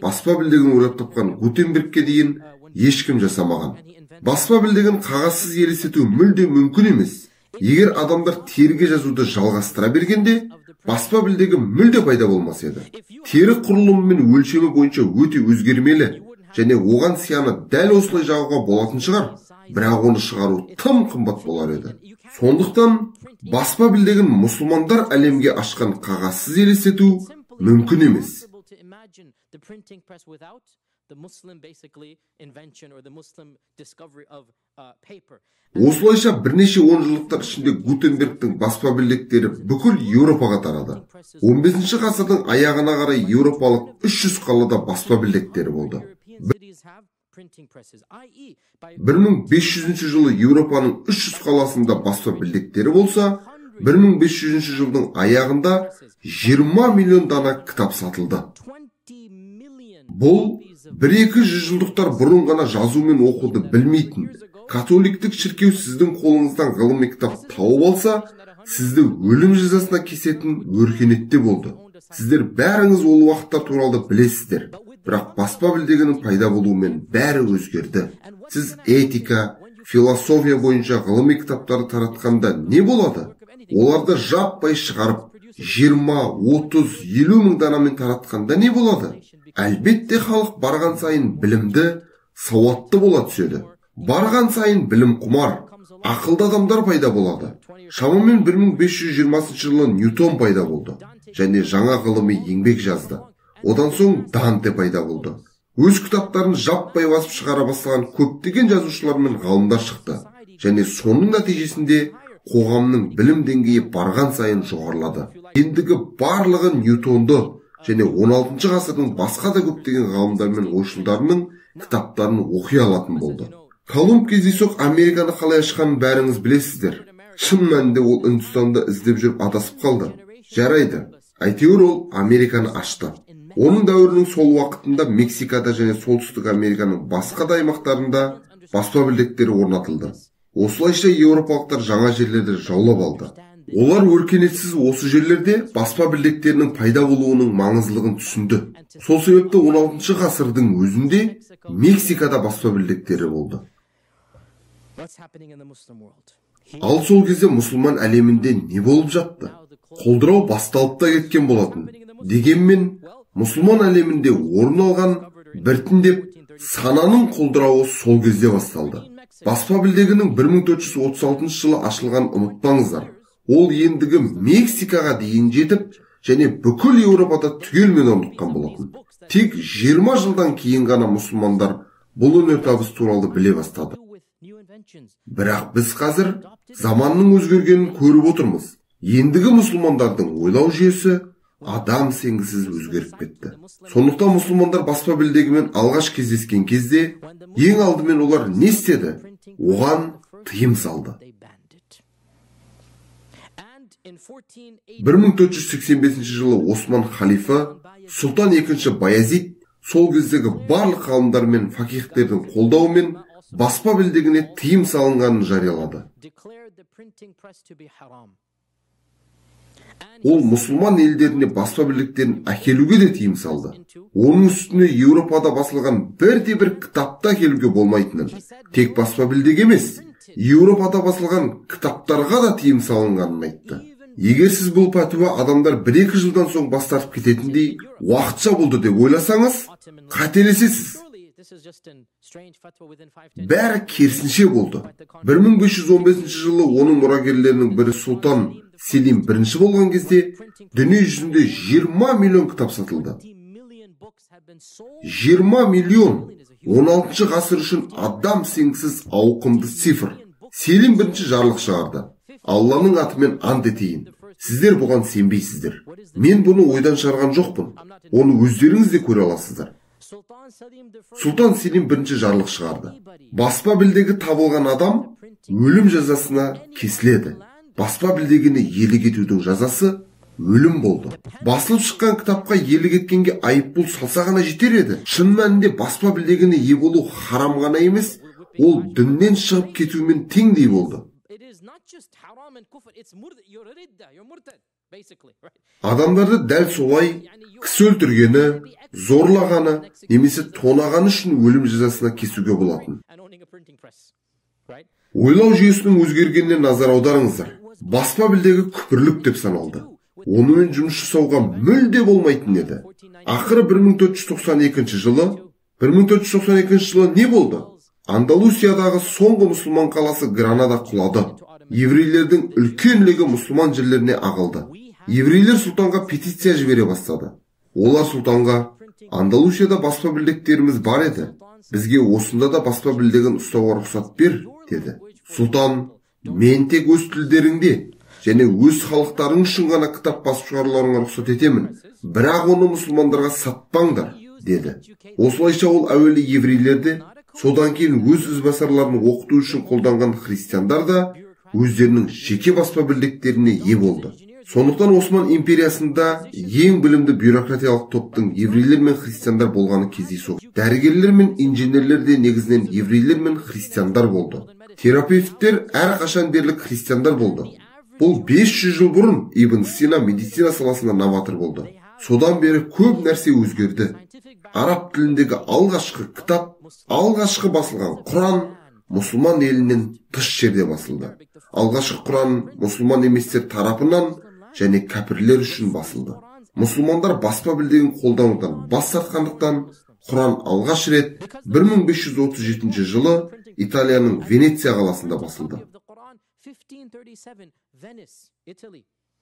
баспа білдегін ойлап тапқан Гутенбергке дейін ешкім жасамаған. Баспа білдегін қағазсыз елестету мүлде мүмкін емес. Егер адамдар теріге жазуды жалғастыра бергенде, баспа білдегі мүлде пайда болмас еді. Тері құрылымы мен өлшемі бойынша өте өзгермелі, және оған сияны дәл осылай жағуға болатын шығар, бірақ оны шығару тым қымбат болар еді. Сондықтан баспа білдегін мұсылмандар әлемге ашқан қағазсыз елестету мүмкін емес. Осылайша бірнеше онжылдықтар ішінде Гутенбергтің баспа білдектері бүкіл Еуропаға тарады. 15 ғасырдың аяғына қарай еуропалық 300 қалада баспа білдектері болды. 1500 жылы Еуропаның 300 қаласында баспа білдектері болса, 1500 жылдың аяғында 20 миллион дана кітап сатылды. Бұл 1-200 жылдықтар бұрын ғана жазу мен оқуды білмейтін. Католиктік шіркеу сіздің қолыңыздан ғылыми кітап тауып алса, сізді өлім жазасына кесетін өркениетте болды. Сіздер бәріңіз ол уақыттар туралы білесіздер. Бірақ баспа білдегінің пайда болуымен бәрі өзгерді. Сіз этика, философия бойынша ғылыми кітаптарды таратқанда не болады? Оларды жаппай шығарып, 20, 30, 50 мың данамен таратқанда не болады? Әлбетте халық барған сайын білімді, сауатты бола түседі. Барған сайын білім құмар, ақылды адамдар пайда болады. Шамамен 1520 жылы Ньютон пайда болды, және жаңа ғылыми еңбек жазды. Одан соң Данте пайда болды. Өз кітаптарын жаппай басып шығара бастаған көптеген жазушылар мен ғалымдар шықты, және соның нәтижесінде қоғамның білім деңгейі барған сайын жоғарылады. Ендігі барлығы Ньютонды және 16 ғасырдың басқа да көптеген ғалымдар мен ойшылдарының кітаптарын оқи алатын болды. Колумб кездейсоқ Американы қалай ашқанын бәріңіз білесіздер. Шын мәнінде ол Үндістанды іздеп жүріп адасып қалды. Жарайды, әйтеуір ол Американы ашты. Оның дәуірінің сол уақытында Мексикада және Солтүстік Американың басқа да аймақтарында баспа білдектері орнатылды. Осылайша еуропалықтар жаңа жерлерді жаулап алды. Олар өркениетсіз осы жерлерде баспа білдектерінің пайда болуының маңыздылығын түсінді. Сол себепті 16 ғасырдың өзінде Мексикада баспа білдектері болды. Ал сол кезде мұсылман әлемінде не болып жатты? Құлдырау басталып та кеткен болатын. Дегенмен, мұсылман әлемінде орын алған біртіндеп сананың құлдырауы сол кезде басталды. Баспа білдегінің 1436 жылы ашылған ұмытпаңыздар. Ол ендігі Мексикаға дейін жетіп, және бүкіл Еуропада түгелмен орныққан болатын. Тек 20 жылдан кейін ғана мұсылмандар бұл өнертабыс туралы біле бастады. Бірақ біз қазір заманның өзгергенін көріп отырмыз. Ендігі мұсылмандардың ойлау жүйесі адам сенгісіз өзгеріп кетті. Сондықтан мұсылмандар баспа білдегімен алғаш кездескен кезде, ең алдымен олар не істеді? Оған тыйым салды. 1485 жылы Осман халифа Сұлтан II Баязид сол кездегі барлық ғалымдар мен фақихтердің қолдауымен баспа білдегіне тыйым салынғанын жариялады. Ол мұсылман елдеріне баспа білдектерін әкелуге де тыйым салды. Оның үстіне Еуропада басылған бір кітапты әкелуге болмайтынын, тек баспа білдек емес, Еуропада басылған кітаптарға да тыйым салынғанын айтты. Егер сіз бұл пәтуа адамдар 1-2 жылдан соң бас тартып кететіндей уақытша болды деп ойласаңыз, қателесесіз. Бәрі керісінше болды. 1515 жылы оның мұрагерлерінің бірі Сұлтан Селим I болған кезде дүние жүзінде 20 миллион кітап сатылды. 20 миллион 16 ғасыр үшін адам сенгісіз ауқымды цифр. Селим I жарлық шығарды. Алланың атымен ант етейін. Сіздер бұған сенбейсіздер. Мен бұны ойдан шығарған жоқпын. Оны өздеріңіз де көре аласыздар. Сұлтан Селим I жарлық шығарды. Баспа білдегі табылған адам өлім жазасына кесіледі. Баспа білдегіні иелік етудің жазасы өлім болды. Басылып шыққан кітапқа иелік еткенге айыппұл салса ғана жетер еді. Шын мәнінде баспа білдегіні ие болу харам ғана емес, ол діннен шығып кетумен теңдей болды. Адамдарды дәл солай кісі өлтіргені, зорлағаны, немесе тонағаны үшін өлім жазасына кесуге болатын. Ойлау жүйесінің өзгергеніне назар аударыңыздар. Баспа білдегі күпірлік деп саналды. Онымен жұмыс жасауға мүлде болмайтын еді. Ақыры 1492 жылы не болды? Андалусиядағы соңғы мұсылман қаласы Гранада құлады. Еврейлердің үлкен легі мұсылман жерлеріне ағылды. Еврейлер сұлтанға петиция жібере бастады. Олар сұлтанға: Андалусияда баспа білдектеріміз бар еді. Бізге осында да баспа білдегін ұстауға рұқсат бер, деді. Сұлтан: мен тек өз тілдеріңде және өз халықтарың үшін ғана кітап басып шығаруларыңа рұқсат етемін. Бірақ оны мұсылмандарға сатпаңдар, деді. Осылайша ол әуелі еврейлерді, содан кейін өз ізбасарларын оқыту үшін қолданған христиандар да өздерінің жеке баспа білдектеріне ие болды. Сондықтан Осман империясында ең білімді бюрократиялық топтың еврейлер мен христиандар болғаны кездейсоқ. Дәрігерлер мен инженерлер де негізінен еврейлер мен христиандар болды. Терапевттер әрқашан дерлік христиандар болды. Бұл 500 жыл бұрын Ибн Сина медицина саласында новатор болды. Содан бері көп нәрсе өзгерді. Араб тіліндегі алғашқы кітап, алғашқы басылған Құран мұсылман елінен тыс жерде басылды. Алғашқы Құран мұсылман еместер тарапынан және кәпірлер үшін басылды. Мұсылмандар баспа білдегін қолданудан бас тартқандықтан Құран алғаш рет 1537 жылы Италияның Венеция қаласында басылды.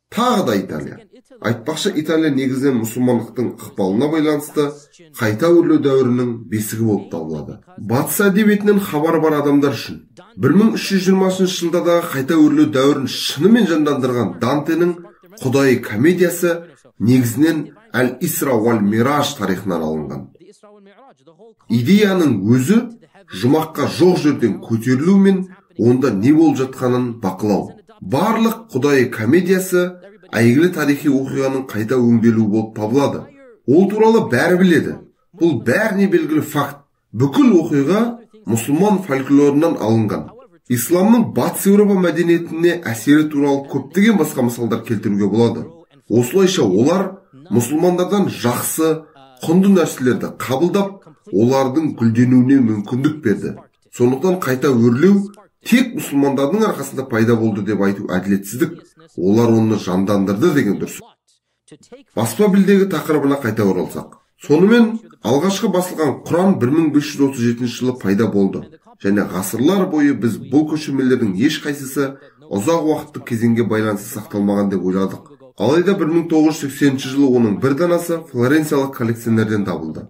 Тағы да Италия. Айтпақшы, Италия негізінен мұсылмандықтың ықпалына байланысты қайта өрлеу дәуірінің бесігі болып табылады. Батыс әдебиетінен хабар бар адамдар үшін 1320 жылдардағы қайта өрлеу дәуірін шынымен жандандырған Дантенің Құдай комедиясы негізінен Әл-Исра уәл Мираж тарихынан алынған. Идеяның өзі жұмаққа жоқ жерден көтерілу мен онда не болып жатқанын бақылау. Барлық Құдай комедиясы әйгілі тарихи оқиғаның қайта өңделуі болып табылады. Ол туралы бәрі біледі. Бұл бәріне белгілі факт. Бүкіл оқиға мұсылман фольклорынан алынған. Исламның батыс Еуропа мәдениетіне әсері туралы көптеген басқа мысалдар келтіруге болады. Осылайша олар мұсылмандардан жақсы, құнды нәрселерді қабылдап, олардың гүлденуіне мүмкіндік берді. Сондықтан қайта өрлеу тек мұсылмандардың арқасында пайда болды деп айту әділетсіздік. Олар оны жандандырды деген дұрыс. Баспа білдегі тақырыбына қайта оралсақ. Сонымен алғашқы басылған Құран 1537 жылы пайда болды. Және ғасырлар бойы біз бұл көшірмелердің ешқайсысы ұзақ уақыттық кезеңге байланысты сақталмаған деп ойладық. Алайда 1980 жылы оның бір данасы флоренциялық коллекционерден табылды.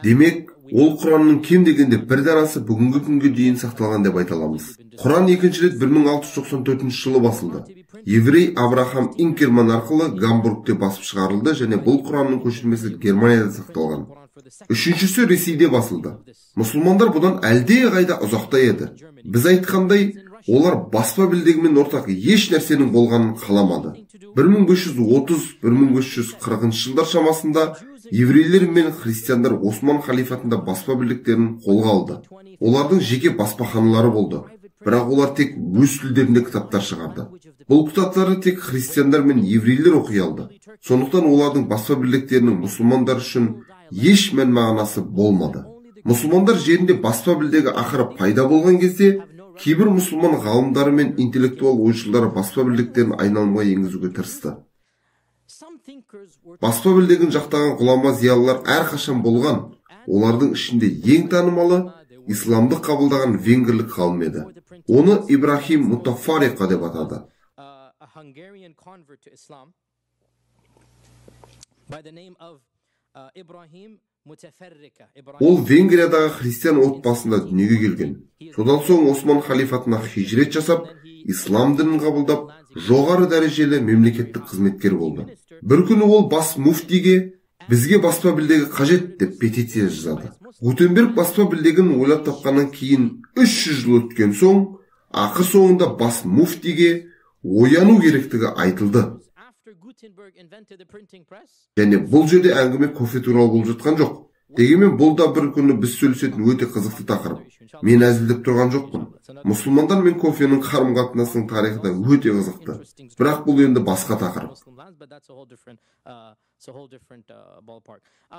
Демек, ол Құранның кем дегенде бір данасы бүгінгі күнге дейін сақталған деп айта аламыз. Құран екінші рет 1694 жылы басылды. Еврей Абрахам Инкерман арқылы Гамбургте басып шығарылды және бұл Құранның көшірмесі Германияда сақталған. Үшіншісі Ресейде басылды. Мұсылмандар бұдан әлде қайда ұзақта еді. Біз айтқандай, олар баспа білдегімен ортақ еш нәрсенің болғанын қаламады. 1530-1540 жылдар шамасында еврейлер мен христиандар Осман халифатында баспа білдектерін қолға алды. Олардың жеке баспаханалары болды. Бірақ олар тек өз тілдерінде кітаптар шығарды. Бұл кітаптарды тек христиандар мен еврейлер оқи алды. Сондықтан олардың баспа білдектерінің мұсылмандар үшін еш мән мағынасы болмады. Мұсылмандар жерінде баспа білдегі ақыры пайда болған кезде кейбір мұсылман ғалымдары мен интеллектуал ойшылдары баспа білдіктерін айналымға енгізуге тырысты. Баспа білдігін жақтаған ғұлама зиялылар әрқашан болған, олардың ішінде ең танымалы исламды қабылдаған венгрлік ғалым еді. Оны Ибрахим Мутаффариқа деп атады. Ол Венгриядағы христиан отбасында дүниеге келген. Содан соң Осман халифатына хижрет жасап, ислам дінін қабылдап, жоғары дәрежелі мемлекеттік қызметкер болды. Бір күні ол бас муфтиге бізге баспа білдегі қажет деп петиция жазады. Гутенберг баспа білдегін ойлап тапқаннан кейін 300 жыл өткен соң, ақыр соңында бас муфтиге ояну керектігі айтылды. Және бұл жерде әңгіме кофе туралы болып жатқан жоқ. Дегенмен бұл да бір күні біз сөйлесетін өте қызықты тақырып. Мен әзілдеп тұрған жоқпын. Мұсылмандар мен кофенің қарым-қатынасының тарихы да өте қызықты. Бірақ бұл енді басқа тақырып.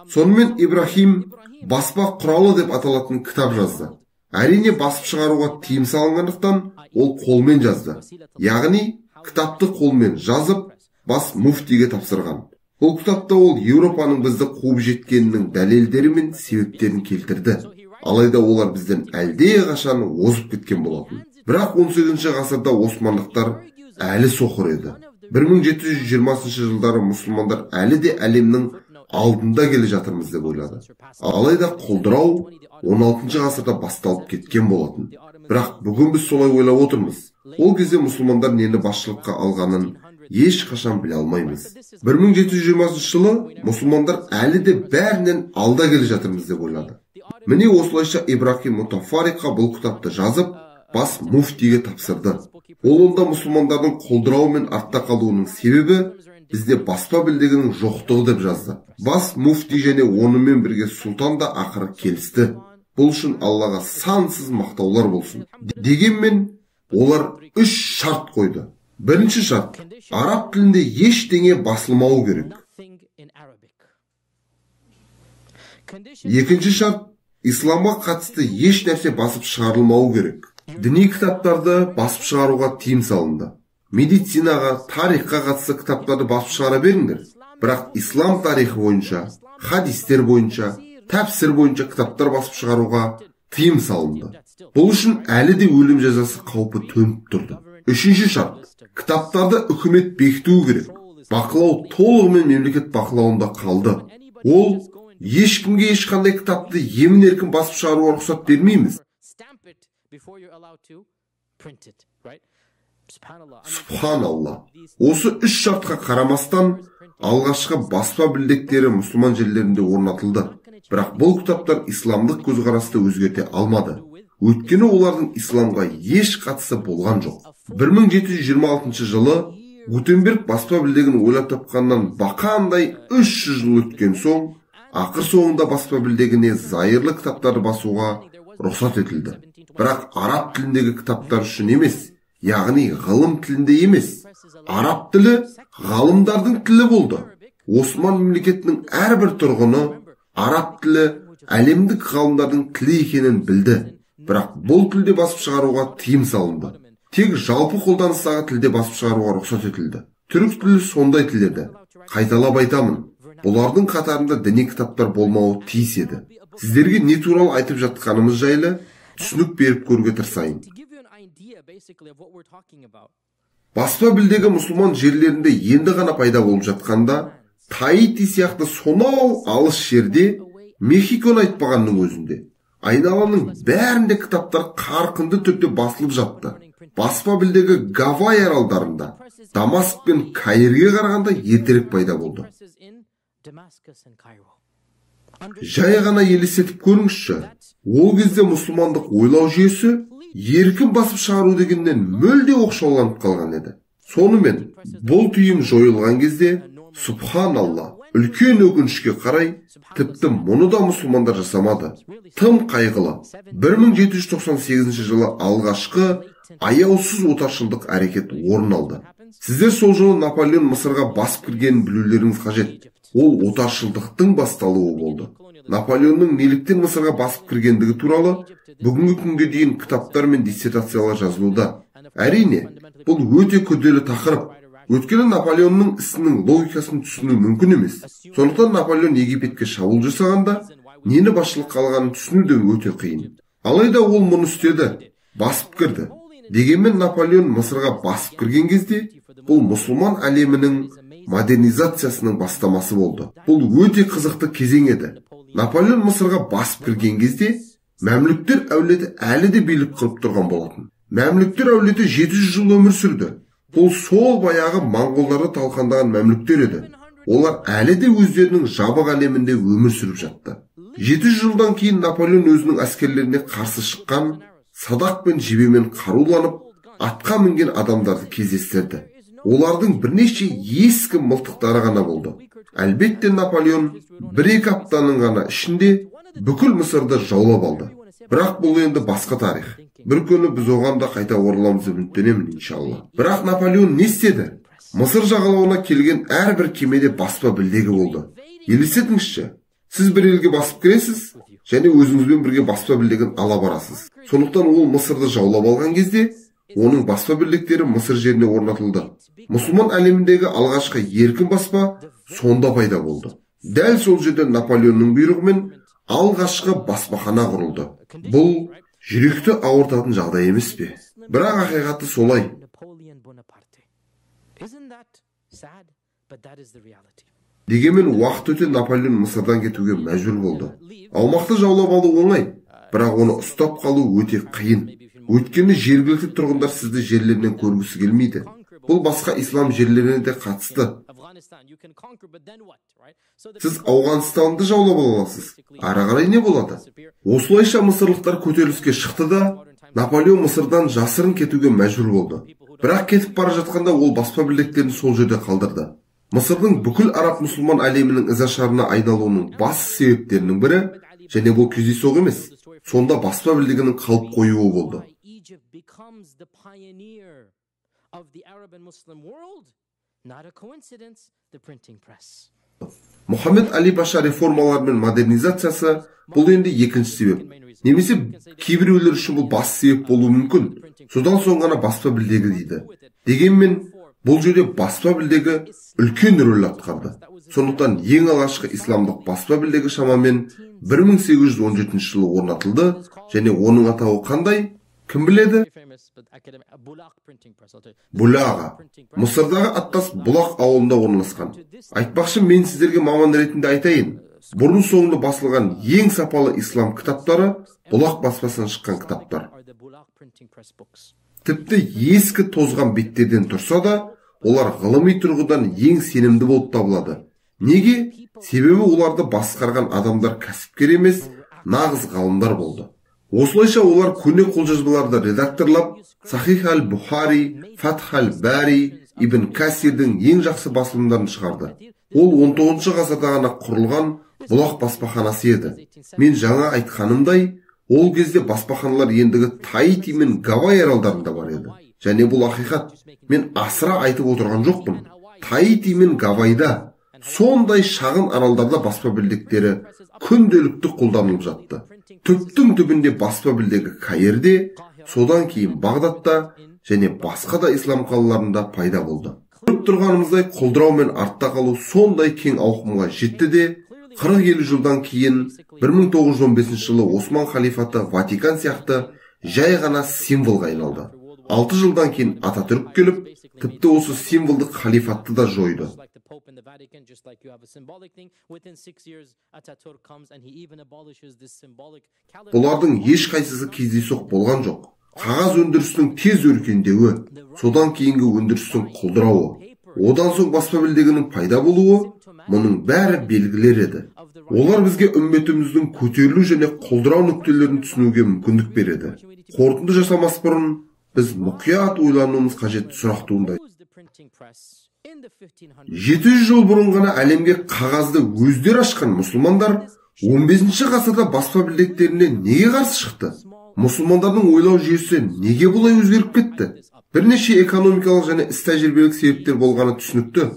Сонымен Ибрахим баспа құралы деп аталатын кітап жазды. Әрине басып шығаруға тыйым салынғандықтан ол қолмен жазды. Яғни кітапты қолмен жазып, бас муфтиге тапсырған. Бұл кітапта ол Еуропаның бізді қуып жеткенінің дәлелдері мен себептерін келтірді. Алайда олар бізден әлде қашан озып кеткен болатын. Бірақ 18 ғасырда османдықтар әлі соқыр еді. 1720 жылдары мұсылмандар әлі де әлемнің алдында келе жатырмыз деп ойлады. Алайда құлдырау 16 ғасырда басталып кеткен болатын. Бірақ бүгін біз солай ойлап отырмыз. Ол кезде мұсылмандар нені басшылыққа алғанын еш қашан біле алмаймыз. 1720 жылы мұсылмандар әлі де бәрінен алда келе жатырмыз деп ойлады. Міне осылайша Ибрахим Мутаффариқа бұл кітапты жазып, бас муфтиге тапсырды. Ол онда мұсылмандардың құлдырауы мен артта қалуының себебі бізде баспа білдегінің жоқтығы деп жазды. Бас муфти және онымен бірге сұлтан да ақыры келісті. Бұл үшін Аллаға сансыз мақтаулар болсын. Дегенмен олар 3 шарт қойды. Бірінші шарт, араб тілінде ештеңе басылмауы керек. Екінші шарт, исламға қатысты еш нәрсе басып шығарылмауы керек. Діни кітаптарды басып шығаруға тыйым салынды. Медицинаға, тарихқа қатысты кітаптарды басып шығара беріңдер. Бірақ ислам тарихы бойынша, хадистер бойынша, тәпсір бойынша кітаптар басып шығаруға тыйым салынды. Бұл үшін әлі де өлім жазасы қаупі төніп тұрды. Үшінші шарт, кітаптарды үкімет бекітуі керек. Бақылау толығымен мемлекет бақылауында қалды. Ол ешкімге ешқандай кітапты емін-еркін басып шығаруға рұқсат бермейміз. Субханалла. Осы 3 шартқа қарамастан алғашқы баспа білдектері мұсылман жерлерінде орнатылды. Бірақ бұл кітаптар исламдық көзқарасты өзгерте алмады. Өйткені олардың исламға еш қатысы болған жоқ. 1726 жылы Гутенберг баспа білдегін ойлап тапқаннан бақандай 300 жыл өткен соң, ақыр соңында баспа білдегіне зайырлы кітаптарды басуға рұқсат етілді. Бірақ араб тіліндегі кітаптар үшін емес, яғни ғылым тілінде емес. Араб тілі ғалымдардың тілі болды. Осман мемлекетінің әрбір тұрғыны араб тілі әлемдік ғалымдардың тілі екенін білді. Бірақ бұл тілде басып шығаруға тыйым салынды. Тек жалпы қолданыстағы тілде басып шығаруға рұқсат етілді. Түрік тілі сондай тіл еді. Қайталап айтамын, бұлардың қатарында діни кітаптар болмауы тиіс еді. Сіздерге не туралы айтып жатқанымыз жайлы түсінік беріп көруге тырысайын. Баспа білдегі мұсылман жерлерінде енді ғана пайда болып жатқанда, Таити сияқты сонау алыс жерде, Мехиконы айтпағанның өзінде, айналаның бәрінде кітаптар қарқынды түрде басылып жатты. Баспа білдегі Гавай аралдарында, Дамаск пен Каирге қарағанда ертерек пайда болды. Жай ғана елестетіп көріңізші, ол кезде мұсылмандық ойлау жүйесі еркін басып шығару дегеннен мүлде оқшауланып қалған еді. Сонымен, бұл түйім жойылған кезде, субханалла, үлкен өкінішке қарай, тіпті мұны да мұсылмандар жасамады. Тым қайғылы. 1798 жылы алғашқы аяусыз отаршылдық әрекет орын алды. Сіздер сол жылы Наполеон Мысырға басып кіргенін білулеріңіз қажет. Ол отаршылдықтың басталуы болды. Наполеонның неліктен Мысырға басып кіргендігі туралы бүгінгі күнге дейін кітаптар мен диссертациялар жазылуда. Әрине, бұл өте күрделі тақырып. Өйткені Наполеонның ісінің логикасын түсіну мүмкін емес. Сондықтан Наполеон Египетке шабуыл жасағанда нені басшылыққа алғанын түсіну де өте қиын. Алайда ол мұны істеді, басып кірді. Дегенмен Наполеон Мысырға басып кірген кезде бұл мұсылман әлемінің модернизациясының бастамасы болды. Бұл өте қызықты кезең еді. Наполеон Мысырға басып кірген кезде мәмлүктер әулеті әлі де билік құрып тұрған болатын. Мәмлүктер әулеті 700 жыл өмір сүрді. Бұл сол баяғы моңғолдарды талқандаған мәмлүктер еді. Олар әлі де өздерінің жабық әлемінде өмір сүріп жатты. 700 жылдан кейін Наполеон өзінің әскерлеріне қарсы шыққан, садақ пен жебемен қаруланып, атқа мінген адамдарды кездестірді. Олардың бірнеше ескі мылтықтары ғана болды. Әлбетте Наполеон 1-2 аптаның ғана ішінде бүкіл Мысырды жаулап алды. Бірақ бұл енді басқа тарих. Бір күні біз оған да қайта ораламызды үміттенемін, иншалла. Бірақ Наполеон не істеді? Мысыр жағалауына келген әрбір кемеде баспа білдегі болды. Елестетіңізші, сіз бір елге басып кіресіз, және өзіңізбен бірге баспа білдегін ала барасыз. Сондықтан ол Мысырды жаулап алған кезде, оның баспа білдектері Мысыр жеріне орнатылды. Мұсылман әлеміндегі алғашқы еркін баспа сонда пайда болды. Дәл сол жерде Наполеонның бұйрығымен алғашқы баспахана құрылды. Бұл жүректі ауыртатын жағдай емес пе? Бірақ ақиқаты солай. Дегенмен уақыт өте Наполеон Мысырдан кетуге мәжбүр болды. Аумақты жаулап алу оңай, бірақ оны ұстап қалу өте қиын. Өйткені жергілікті тұрғындар сізді жерлерінен көргісі келмейді. Бұл басқа ислам жерлеріне де қатысты. Сіз Ауғанстанды жаулап аласыз. Ары қарай не болады? Осылайша мысырлықтар көтеріліске шықты да, Наполеон Мысырдан жасырын кетуге мәжбүр болды. Бірақ кетіп бара жатқанда ол баспа білдектерін сол жерде қалдырды. Мысырдың бүкіл араб мұсылман әлемінің ізашарына айналуының басты себептерінің бірі, және бұл кездейсоқ емес, сонда баспа білдегінің қалып қоюы болды. Мұхаммед Али Паша реформалар мен модернизациясы бұл енді екінші себеп. Немесе кейбіреулер үшін бұл басты себеп болуы мүмкін. Содан соң ғана баспа білдегі дейді. Дегенмен бұл жерде баспа білдегі үлкен рөл атқарды. Сондықтан ең алғашқы исламдық баспа білдегі шамамен 1817 жылы орнатылды, және оның атауы қандай? Кім біледі? Булаға. Мысырдағы аттас Бұлақ ауылында орналасқан. Айтпақшы, мен сіздерге маман ретінде айтайын. Бұрын соңында басылған ең сапалы ислам кітаптары Бұлақ баспасынан шыққан кітаптар. Тіпті ескі тозған беттерден тұрса да, олар ғылыми тұрғыдан ең сенімді болып табылады. Неге? Себебі оларды басқарған адамдар кәсіпкер емес, нағыз ғалымдар болды. Осылайша олар көне қолжазбаларды редакторлап, Сахих аль-Бухари, Фатх аль-Бари, Ибн Касирдің ең жақсы басылымдарын шығарды. Ол 19 ғасырда ғана құрылған Бұлақ баспаханасы еді. Мен жаңа айтқанымдай, ол кезде баспаханалар ендігі Таити мен Гавай аралдарында бар еді. Және бұл ақиқат. Мен асыра айтып отырған жоқпын. Таити мен Гавайда, сондай шағын аралдарда баспа білдектері күнделікті қолданылып жатты. Түптің түбінде баспа білдегі Каирде, содан кейін Бағдатта және басқа да ислам қалаларында пайда болды. Көріп тұрғанымыздай құлдырау мен артта қалу сондай кең ауқымға жетті де, 40-50 жылдан кейін 1915 жылы Осман халифаты Ватикан сияқты жай ғана символға айналды. 6 жылдан кейін Ататүрк келіп, тіпті осы символдық халифатты да жойды. Бұлардың ешқайсысы кездейсоқ болған жоқ. Қағаз өндірісінің тез өркендеуі, содан кейінгі өндірістің құлдырауы, одан соң баспа білдегінің пайда болуы, мұның бәрі белгілер еді. Олар бізге үмбетіміздің көтерілу және құлдырау нүктелерін түсінуге мүмкіндік береді. Қорытынды жасамас бұрын біз мұқият ойлануымыз қажет сұрақ туындайды. 700 жыл бұрын ғана әлемге қағазды өздері ашқан мұсылмандар 15 ғасырда баспа білдектеріне неге қарсы шықты? Мұсылмандардың ойлау жүйесі неге бұлай өзгеріп кетті? Бірнеше экономикалық және іс тәжірибелік себептер болғаны түсінікті.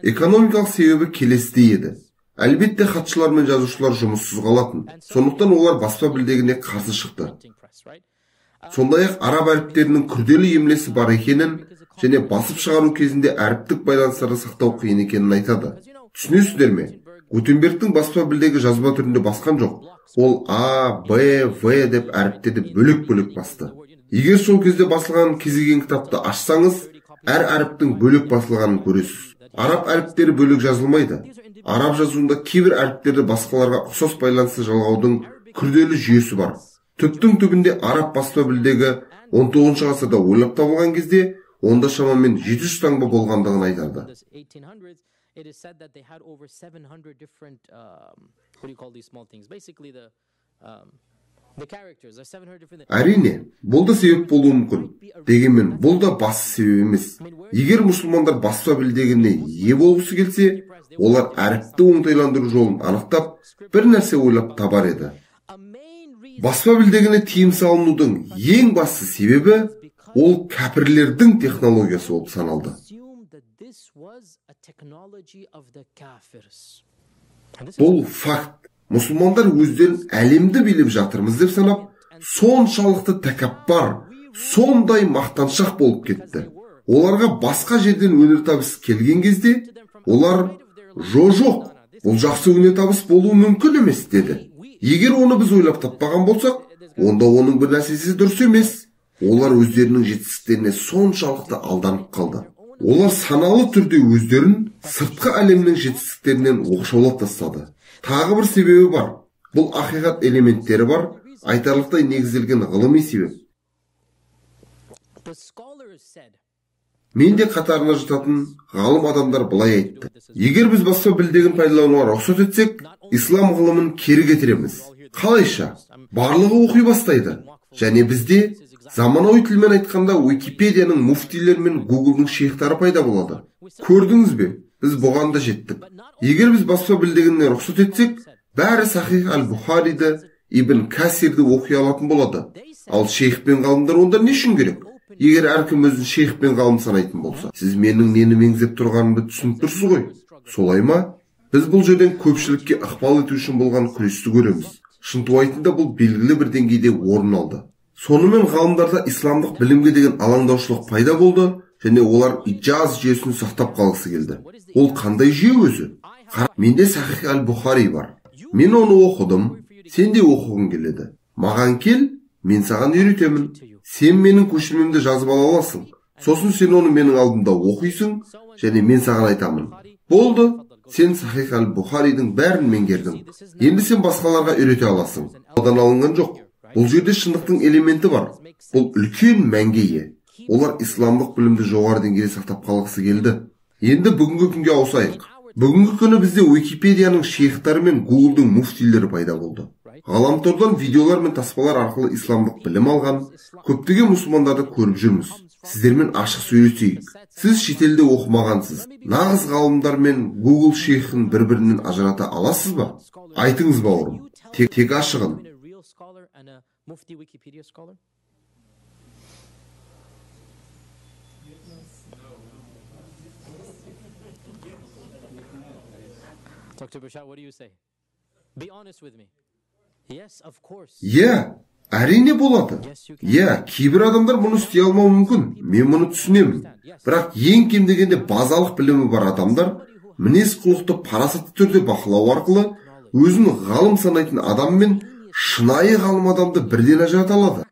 Экономикалық себебі келесідей еді. Әлбетте хатшылар мен жазушылар жұмыссыз қалатын. Сондықтан олар баспа білдегіне қарсы шықты. Сондай-ақ араб әріптерінің күрделі емлесі бар екенін және басып шығару кезінде әріптік байланыстарды сақтау қиын екенін айтады. Түсінесіздер ме? Гутенбергтің баспа білдегі жазба түрінде басқан жоқ. Ол А, Б, В деп әріптерді бөлек-бөлек басты. Егер сол кезде басылған кез келген кітапты ашсаңыз, әр әріптің бөлек басылғанын көресіз. Араб әріптері бөлек жазылмайды. Араб жазуында кейбір әріптерді басқаларға ұқсас байланысты жалғаудың күрделі жүйесі бар. Түптің түбінде араб баспа білдегі 19 ғасырда ойлап табылған кезде онда шамамен 700 таңба болғандығын айтады. It is said that they had over 700 different, what do you call these small things? Basically the characters are 700 different. Әрине, бұл да себеп болуы мүмкін. Дегенмен, бұл да басты себеп емес. Егер мұсылмандар баспа білдегіне ие болғысы келсе, олар әріпті оңтайландыру жолын анықтап, бір нәрсе ойлап табар еді. Баспа білдегіне тиым салынудың ең басты себебі ол кәпірлердің технологиясы болып саналды. Бұл факт. Мұсылмандар өздерін әлемді билеп жатырмыз деп санап, соншалықты тәкаппар, сондай мақтаншақ болып кетті. Оларға басқа жерден өнертабыс келген кезде, олар жоқ, бұл жақсы өнертабыс болуы мүмкін емес деді. Егер оны біз ойлап таппаған болсақ, онда оның бір нәрсесі дұрыс емес. Олар өздерінің жетістіктеріне соншалықты алданып қалды. Олар саналы түрде өздерін сыртқы әлемнің жетістіктерінен оқшаулап тастады. Тағы бір себебі бар. Бұл ақиқат элементтері бар, айтарлықтай негізделген ғылыми себеп. Мен де қатарына жататын ғалым адамдар былай айтты. Егер біз баспа білдегін пайдалануға рұқсат етсек, ислам ғылымын кері кетіреміз. Қалайша? Барлығы оқи бастайды. Және бізде заманауи тілмен айтқанда Уикипедияның муфтилер мен Гуглдың шейхтары пайда болады. Көрдіңіз бе? Біз бұған да жеттік. Егер біз баспа білдегіне рұқсат етсек, бәрі Сахих аль-Бухариді, Ибн Касирді оқи алатын болады. Ал шейх пен ғалымдар онда не үшін керек? Егер әркім өзін шейх пен ғалым санайтын болса, сіз менің нені меңзеп тұрғанымды түсініп тұрсыз ғой. Солай ма? Біз бұл жерден көпшілікке ықпал ету үшін болған күресті көреміз. Шынтуайтында бұл белгілі бір деңгейде орын алды. Сонымен ғалымдарда исламдық білімге деген алаңдаушылық пайда болды, және олар иджаз жүйесін сақтап қалғысы келді. Ол қандай жүйе өзі? Менде Сахих аль-Бухари бар. Мен оны оқыдым, сен де оқығың келеді. Маған кел, мен саған үйретемін. Сен менің көшірмемді жазып ала аласың. Сосын сен оны менің алдымда оқисың, және мен саған айтамын. Болды, сен Сахих аль-Бухаридің бәрін меңгердің. Енді сен басқаларға үйрете аласың. Одан алынған жоқ. Бұл жерде шындықтың элементі бар. Бұл үлкен мәнге ие. Олар исламдық білімді жоғары деңгейде сақтап қалғысы келді. Енді бүгінгі күнге ауысайық. Бүгінгі күні бізде Уикипедияның шейхтары мен Гуглдың муфтилері пайда болды. Ғаламтордан видеолар мен таспалар арқылы исламдық білім алған көптеген мұсылмандарды көріп жүрміз. Сіздермен ашық сөйлесейік. Сіз шетелде оқымағансыз. Нағыз ғалымдар мен Google шейхін бір-бірінен ажырата аласыз ба? Айтыңыз бауырым. Тек ашығын. Mufti Wikipedia scholar? Dr. Bashar, what do you say? Be honest with me. Yes, of course. Әрине болады. Кейбір адамдар мұны істей алмауы мүмкін. Мен мұны түсінемін. Бірақ ең кем дегенде базалық білімі бар адамдар мінез құлықты парасатты түрде бақылау арқылы өзін ғалым санайтын адам мен шынайы ғалым адамды бірден ажырата алады.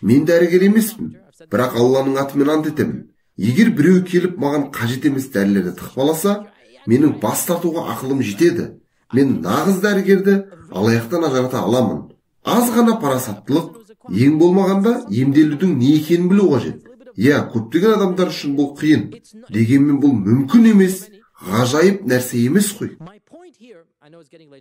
Мен дәрігер емеспін, бірақ Алланың атымен ант етемін. Егер біреу келіп маған қажет емес дәрілерді тықпаласа, менің бас тартуға ақылым жетеді. Мен нағыз дәрігерді алаяқтан ажырата аламын. Аз ғана парасаттылық, ең болмағанда емделудің не екенін білу қажет. Көптеген адамдар үшін бұл қиын. Дегенмен бұл мүмкін емес, ғажайып нәрсе емес қой.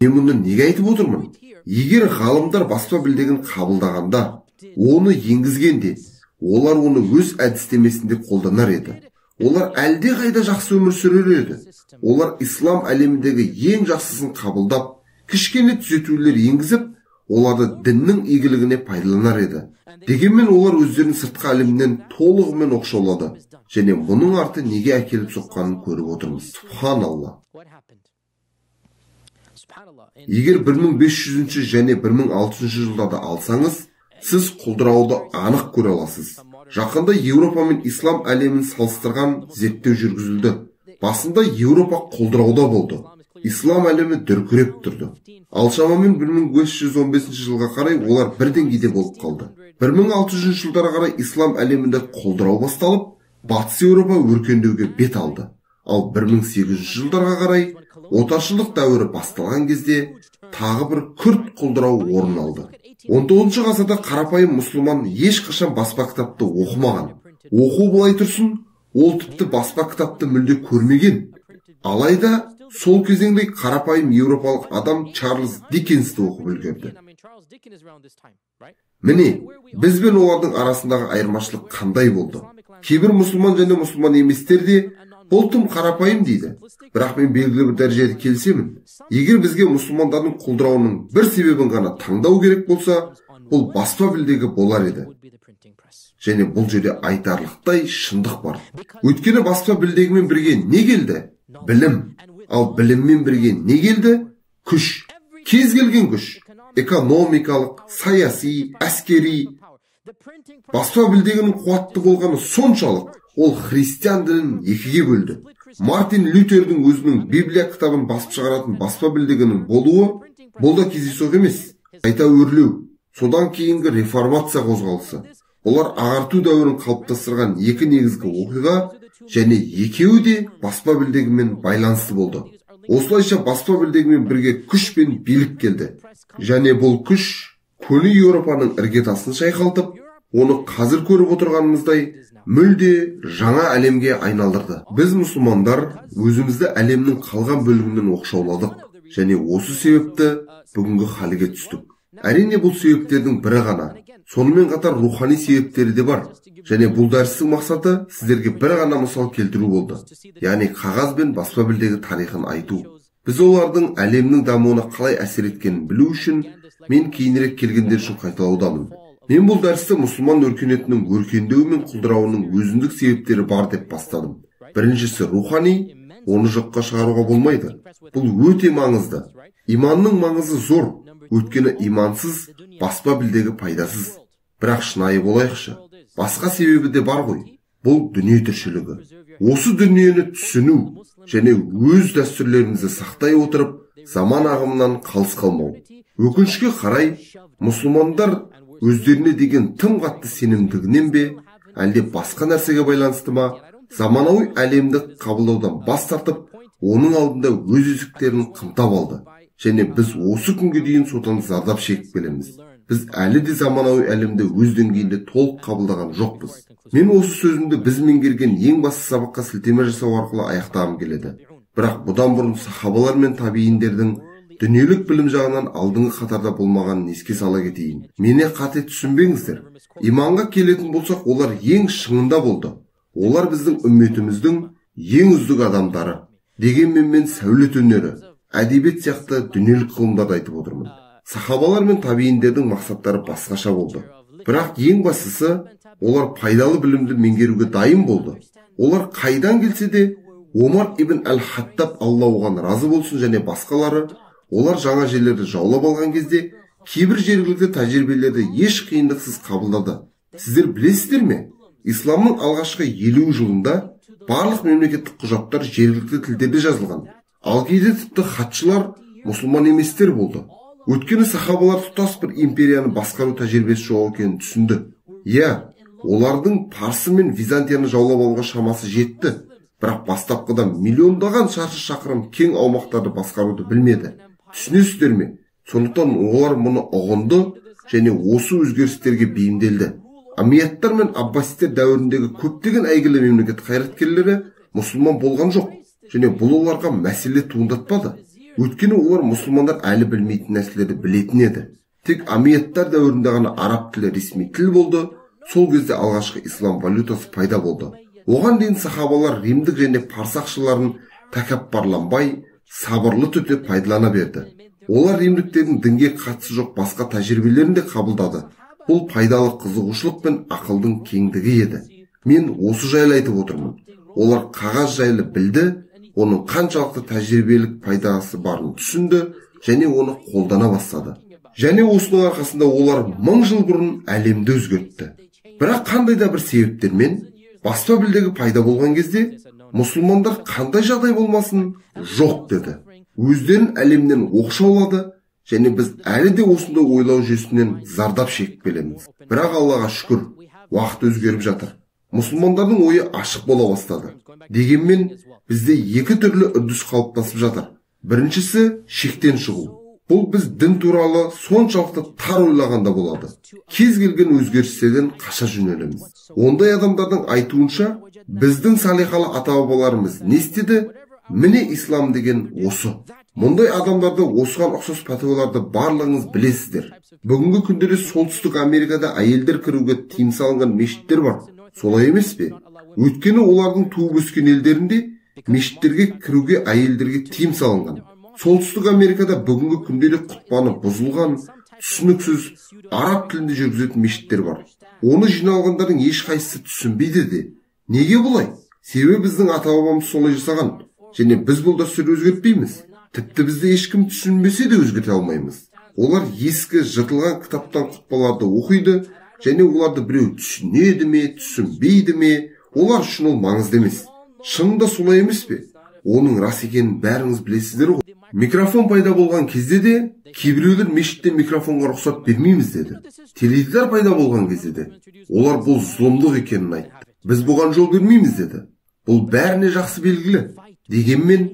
Мен мұны неге айтып отырмын? Егер ғалымдар баспа білдегін қабылдағанда, оны енгізгенде, олар оны өз әдістемесінде қолданар еді. Олар әлде қайда жақсы өмір сүрер еді. Олар ислам әлеміндегі ең жақсысын қабылдап, кішкене түзетулер енгізіп, оларды діннің игілігіне пайдаланар еді. Дегенмен олар өздерінің сыртқы әлемнен толығымен оқшаулады және бұның арты неге әкеліп соққанын көріп отырмыз. Субханалла. Егер 1500 және 1600 жылдарды алсаңыз, сіз құлдырауды анық көре аласыз. Жақында Еуропа мен ислам әлемін салыстырған зерттеу жүргізілді. Басында Еуропа құлдырауда болды. Ислам әлемі дүркіреп тұрды. Ал шамамен 1515 жылға қарай олар бір деңгейде болып қалды. 1600 жылдарға қарай ислам әлемінде құлдырау басталып, Батыс Еуропа өркендеуге бет алды. Ал 1800 жылдарға қарай отаршылдық дәуірі басталған кезде тағы бір күрт құлдырау орын алды. 19 ғасырда қарапайым мұсылман ешқашан баспа кітапты оқымаған. Оқу былай тұрсын, ол тіпті баспа кітапты мүлде көрмеген. Алайда сол кезеңде қарапайым еуропалық адам Чарльз Диккенсті оқып үлгерді. Міне, біз бен олардың арасындағы айырмашылық қандай болды? Кейбір мұсылман және мұсылман еместер де бұл тым қарапайым дейді. Бірақ мен белгілі бір дәрежеде келісемін. Егер бізге мұсылмандардың құлдырауының бір себебін ғана таңдау керек болса, бұл баспа білдегі болар еді. Және бұл жерде айтарлықтай шындық бар. Өйткені баспа білдегімен бірге не келді? Білім. Ал біліммен бірге не келді? Күш. Кез келген күш. Экономикалық, саяси, әскери. Баспа білдегінің қуатты болғаны соншалық, ол христиан дінін екіге бөлді. Мартин Лютердің өзінің Библия кітабын басып шығаратын баспа білдегінің болуы, бұл да кездейсоқ емес, қайта өрлеу. Содан кейінгі реформация қозғалысы. Олар ағарту дәуірін қалыптастырған екі негізгі оқиға және екеуі де баспа білдегімен байланысты болды. Осылайша баспа білдегімен бірге күш пен билік келді. Және бұл күш көне Еуропаның іргетасын шайқалтып, оны қазір көріп отырғанымыздай мүлде жаңа әлемге айналдырды. Біз мұсылмандар өзімізді әлемнің қалған бөлігінен оқшауладық және осы себепті бүгінгі халге түстік. Әрине бұл себептердің бірі ғана. Сонымен қатар рухани себептері де бар. Және бұл дәрістің мақсаты сіздерге бір ғана мысал келтіру болды. Яғни қағаз бен баспа білдегі тарихын айту. Біз олардың әлемнің дамуына қалай әсер еткенін білу үшін мен кейінірек келгендер үшін қайталаудамын. Мен бұл дәрісті мұсылман өркениетінің өркендеуі мен құлдырауының өзіндік себептері бар деп бастадым. Біріншісі рухани, оны жоққа шығаруға болмайды. Бұл өте маңызды. Иманның маңызы зор, өйткені имансыз баспа білдегі пайдасыз. Бірақ шынайы болайықшы, басқа себебі де бар ғой. Бұл дүние тіршілігі. Осы дүниені түсіну және өз дәстүрлерімізді сақтай отырып, заман ағымынан қалыс қалмау. Өкінішке қарай, мұсылмандар өздеріне деген тым қатты сенімдігінен бе, әлде басқа нәрсеге байланысты ма, заманауи әлемді қабылдаудан бас тартып, оның алдында өз өзіктерін қымтап алды. Және біз осы күнге дейін содан зардап шегіп келеміз. Біз әлі де заманауи әлемді өз деңгейінде толық қабылдаған жоқпыз. Мен осы сөзімді біз меңгерген ең басты сабаққа сілтеме жасау арқылы аяқтағым келеді. Бірақ бұдан бұрын сахабалар мен табииндердің дүниелік білім жағынан алдыңғы қатарда болмағанын еске сала кетейін. Мені қате түсінбеңіздер. Иманға келетін болсақ, олар ең шыңында болды. Олар біздің үмметіміздің ең үздік адамдары. Дегенмен мен сәулет өнері, әдебиет сияқты дүниелік ғылымдарды айтып отырмын. Сахабалар мен табииндердің мақсаттары басқаша болды. Бірақ ең бастысы, олар пайдалы білімді меңгеруге дайын болды. Олар қайдан келсе де, Омар ибн әл-Хаттаб, Алла оған разы болсын, және басқалары, олар жаңа жерлерді жаулап алған кезде кейбір жергілікті тәжірибелерді еш қиындықсыз қабылдады. Сіздер білесіздер ме? Исламның алғашқы 50 жылында барлық мемлекеттік құжаттар жергілікті тілдерде жазылған. Ал кейде тіпті хатшылар мұсылман еместер болды. Өйткені сахабалар тұтас бір империяны басқару тәжірибесі жоқ екенін түсінді. Олардың Парсы мен Византияны жаулап алуға шамасы жетті. Бірақ бастапқыда миллиондаған шаршы шақырым кең аумақтарды басқаруды білмеді. Түсінесіздер ме? Сондықтан олар мұны ұғынды және осы өзгерістерге бейімделді. Амияттар мен Аббасидтер дәуіріндегі көптеген әйгілі мемлекет қайраткерлері мұсылман болған жоқ, және бұл оларға мәселе туындатпады. Өйткені олар мұсылмандар әлі білмейтін нәрселерді білетін еді. Тек Амияттар дәуірінде ғана араб тілі ресми тіл болды. Сол кезде алғашқы ислам валютасы пайда болды. Оған дейін сахабалар римдік және парсы ақшаларын тәкаппарланбай, сабырлы түрде пайдалана берді. Олар римдіктердің дінге қатысы жоқ басқа тәжірибелерін де қабылдады. Бұл пайдалы қызығушылық пен ақылдың кеңдігі еді. Мен осы жайлы айтып отырмын. Олар қағаз жайлы білді, оның қаншалықты тәжірибелік пайдасы барын түсінді және оны қолдана бастады. Және осының арқасында олар 1000 жыл бұрын әлемді өзгертті. Бірақ қандай да бір себептермен баспа білдегі пайда болған кезде мұсылмандар қандай жағдай болмасын жоқ деді. Өздерін әлемнен оқшаулады және біз әлі де осындай ойлау жүйесінен зардап шегіп келеміз. Бірақ Аллаға шүкір, уақыт өзгеріп жатыр. Мұсылмандардың ойы ашық бола бастады. Дегенмен бізде екі түрлі үрдіс қалыптасып жатыр. Біріншісі шектен шығу. Бұл біз дін туралы соншалықты тар ойлағанда болады. Кез келген өзгерістерден қаша жөнелеміз. Ондай адамдардың айтуынша, біздің салиқалы ата-бабаларымыз не істеді? Міне ислам деген осы. Мұндай адамдарды осыған ұқсас пәтуаларды барлығыңыз білесіздер. Бүгінгі күндері солтүстік Америкада әйелдер кіруге тыйым салынған мешіттер бар. Солай емес пе? Өйткені олардың туып өскен елдерінде мешіттерге кіруге әйелдерге тыйым салынған. Солтүстік Америкада бүгінгі күнделік құтпаны бұзылған, түсініксіз араб тілінде жүргізетін мешіттер бар. Оны жиналғандардың ешқайсысы түсінбейді де. Неге бұлай? Себебі біздің ата-бабамыз солай жасаған, және біз бұл дәстүрді өзгертпейміз. Тіпті бізді ешкім түсінбесе де өзгерте алмаймыз. Олар ескі жыртылған кітаптан құтпаларды оқиды, және оларды біреу түсінеді ме, түсінбейді ме, олар үшін ол маңызды емес. Шынында солай емес пе? Оның рас екенін бәріңіз білесіздер ғой. Микрофон пайда болған кезде де кейбіреулер мешітте микрофонға рұқсат бермейміз деді. Теледидар пайда болған кезде де олар бұл зұлымдық екенін айтты. Біз бұған жол бермейміз деді. Бұл бәріне жақсы белгілі. Дегенмен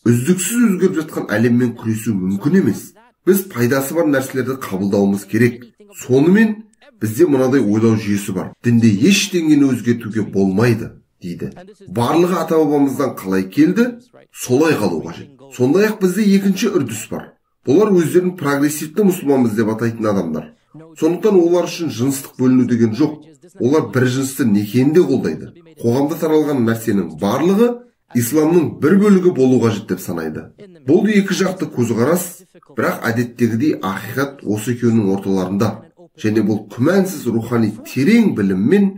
үздіксіз өзгеріп жатқан әлеммен күресу мүмкін емес. Біз пайдасы бар нәрселерді қабылдауымыз керек. Сонымен бізде мынадай ойлау жүйесі бар. Дінде ештеңені өзгертуге болмайды дейді. Барлығы ата-бабамыздан қалай келді, солай қалу қажет. Сондай-ақ бізде екінші үрдіс бар. Бұлар өздерін прогрессивті мұсылманбыз деп атайтын адамдар. Сондықтан олар үшін жыныстық бөліну деген жоқ. Олар бір жынысты некені қолдайды. Қоғамда таралған нәрсенің барлығы исламның бір бөлігі болу қажет деп санайды. Бұл екі жақты көзқарас, бірақ әдеттегідей ақиқат осы екеуінің орталарында. Және бұл күмәнсіз рухани терең білім мен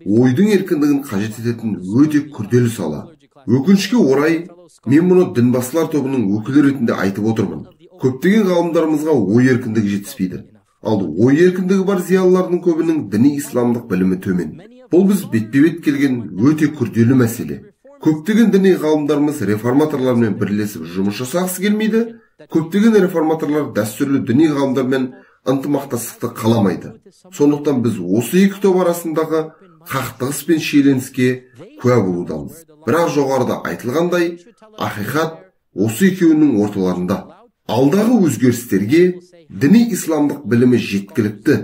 ойдың еркіндігін қажет ететін өте күрделі сала. Өкінішке орай, мен мұны дінбасылар тобының өкілі ретінде айтып отырмын. Көптеген ғалымдарымызға ой еркіндігі жетіспейді. Ал ой еркіндігі бар зиялылардың көбінің діни исламдық білімі төмен. Бұл біз бетпе-бет келген өте күрделі мәселе. Көптеген діни ғалымдарымыз реформаторлармен бірлесіп жұмыс жасағысы келмейді. Көптеген реформаторлар дәстүрлі діни ғалымдармен ынтымақтастықты қаламайды. Сондықтан біз осы екі топ арасындағы қақтығыс пен шиеленіске куә болудамыз. Бірақ жоғарыда айтылғандай, ақиқат осы екеуінің орталарында. Алдағы өзгерістерге діни исламдық білімі жеткілікті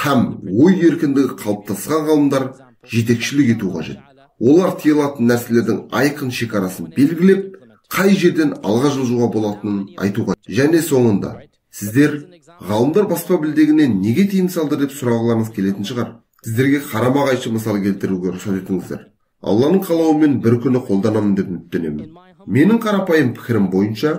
һәм ой еркіндігі қалыптасқан ғалымдар жетекшілік ету қажет. Олар тыйылатын нәрселердің айқын шекарасын белгілеп, қай жерден алға жылжуға болатынын айтуға. Және соңында, сіздер ғалымдар баспа білдегінен неге тыйым салды деп сұрағыларыңыз келетін шығар. Сіздерге қарама-қайшы мысал келтіруге рұқсат етіңіздер. Алланың қалауымен бір күні қолданамын деп үміттенемін. Менің қарапайым пікірім бойынша,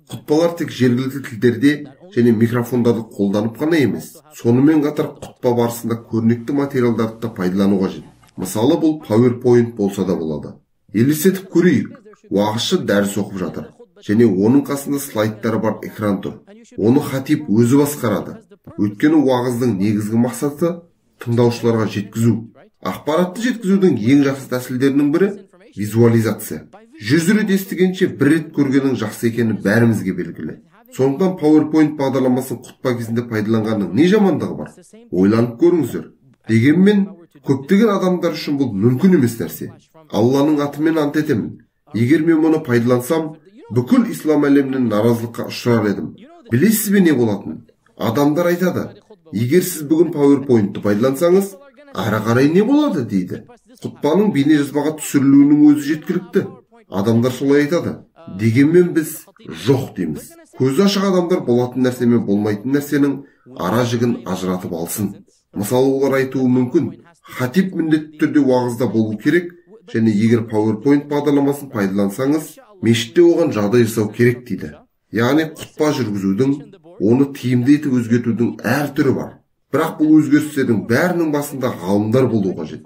құтпалар тек жергілікті тілдерде және микрофондарды қолданып қана емес, сонымен қатар құтпа барысында көрнекті материалдарды да пайдалану қажет. Мысалы, бұл PowerPoint болса да болады. Елестетіп көрейік, уағызшы дәріс оқып жатыр, және оның қасында слайдтары бар экран тұр. Оны хатип өзі басқарады. Өйткені уағыздың негізгі мақсаты тыңдаушыларға жеткізу. Ақпаратты жеткізудің ең жақсы тәсілдерінің бірі визуализация. 100 рет естігенше бір рет көргенің жақсы екені бәрімізге белгілі. Сондықтан PowerPoint бағдарламасын құтпа кезінде пайдаланғанның не жамандығы бар? Ойланып көріңіздер. Дегенмен, көптеген адамдар үшін бұл мүмкін емес нәрсе. Алланың атымен ант етемін. Егер мен мұны пайдалансам, бүкіл ислам әлемінен наразылыққа ұшырар едім. Білесіз бе не болатын? Адамдар айтады, егер сіз бүгін PowerPoint-ты пайдалансаңыз, ары қарай не болады дейді. Құтпаның бейнежазбаға түсірілуінің өзі жеткілікті. Адамдар солай айтады. Дегенмен біз жоқ дейміз. Көзі ашық адамдар болатын нәрсе мен болмайтын нәрсенің ара жігін ажыратып алсын. Мысалы, олар айтуы мүмкін, хатип міндетті түрде уағызда болу керек, және егер PowerPoint бағдарламасын пайдалансаңыз, мешітте оған жағдай жасау керек дейді. Яғни құтпа жүргізудің оны тиімді етіп өзгертудің әр түрі бар. Бірақ бұл өзгерістердің бәрінің басында ғалымдар болу қажет.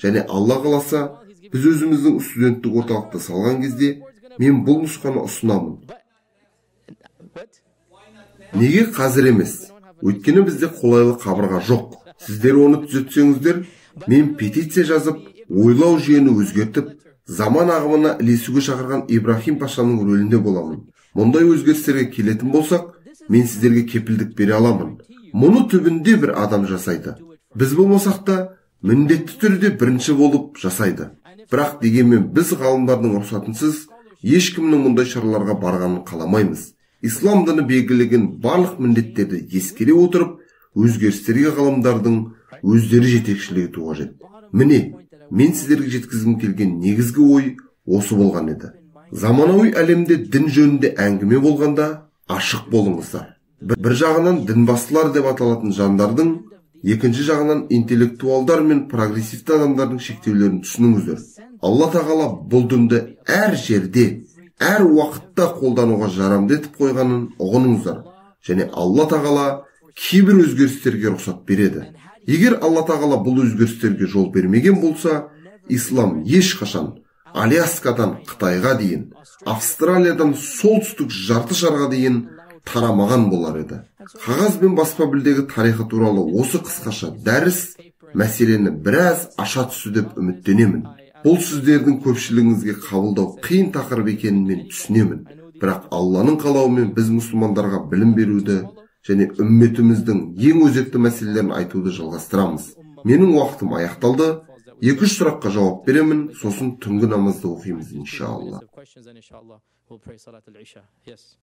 Және Алла қаласа, біз өзіміздің студенттік орталықты салған кезде, мен бұл нұсқаны ұсынамын. Неге қазір емес? Өйткені бізде қолайлы қабырға жоқ. Сіздер оны түзетсеңіздер, мен петиция жазып, ойлау жүйені өзгертіп, заман ағымына ілесуге шақырған Ибрахим пашаның рөлінде боламын. Мұндай өзгерістерге келетін болсақ, мен сіздерге кепілдік бере аламын. Мұны түбінде бір адам жасайды. Біз болмасақ та, міндетті түрде бірінші болып жасайды. Бірақ дегенмен біз ғалымдардың рұқсатынсыз ешкімнің мұндай шараларға барғанын қаламаймыз. Ислам діні белгілеген барлық міндеттерді ескере отырып, өзгерістерге ғалымдардың өздері жетекшілік етуі қажет. Міне, мен сіздерге жеткізгім келген негізгі ой осы болған еді. Заманауи әлемде дін жөнінде әңгіме болғанда ашық болыңыздар. Бір жағынан дінбасылар деп аталатын жандардың, екінші жағынан интеллектуалдар мен прогрессивті адамдардың шектеулерін түсініңіздер. Алла тағала бұл дінді әр жерде, әр уақытта қолдануға жарамды етіп қойғанын ұғыныңыздар. Және Алла тағала кейбір өзгерістерге рұқсат береді. Егер Алла тағала бұл өзгерістерге жол бермеген болса, ислам ешқашан Аляскадан Қытайға дейін, Австралиядан солтүстік жарты шарға дейін тарамаған болар еді. Қағаз бен баспа білдегі тарихы туралы осы қысқаша дәріс мәселені біраз аша түсті деп үміттенемін. Бұл сіздердің көпшілігіңізге қабылдау қиын тақырып екенін мен түсінемін. Бірақ Алланың қалауымен біз мұсылмандарға білім беруді және үмметіміздің ең өзекті мәселелерін айтуды жалғастырамыз. Менің уақытым аяқталды. 2-3 сұраққа жауап беремін, сосын түнгі намазды оқимыз иншалла.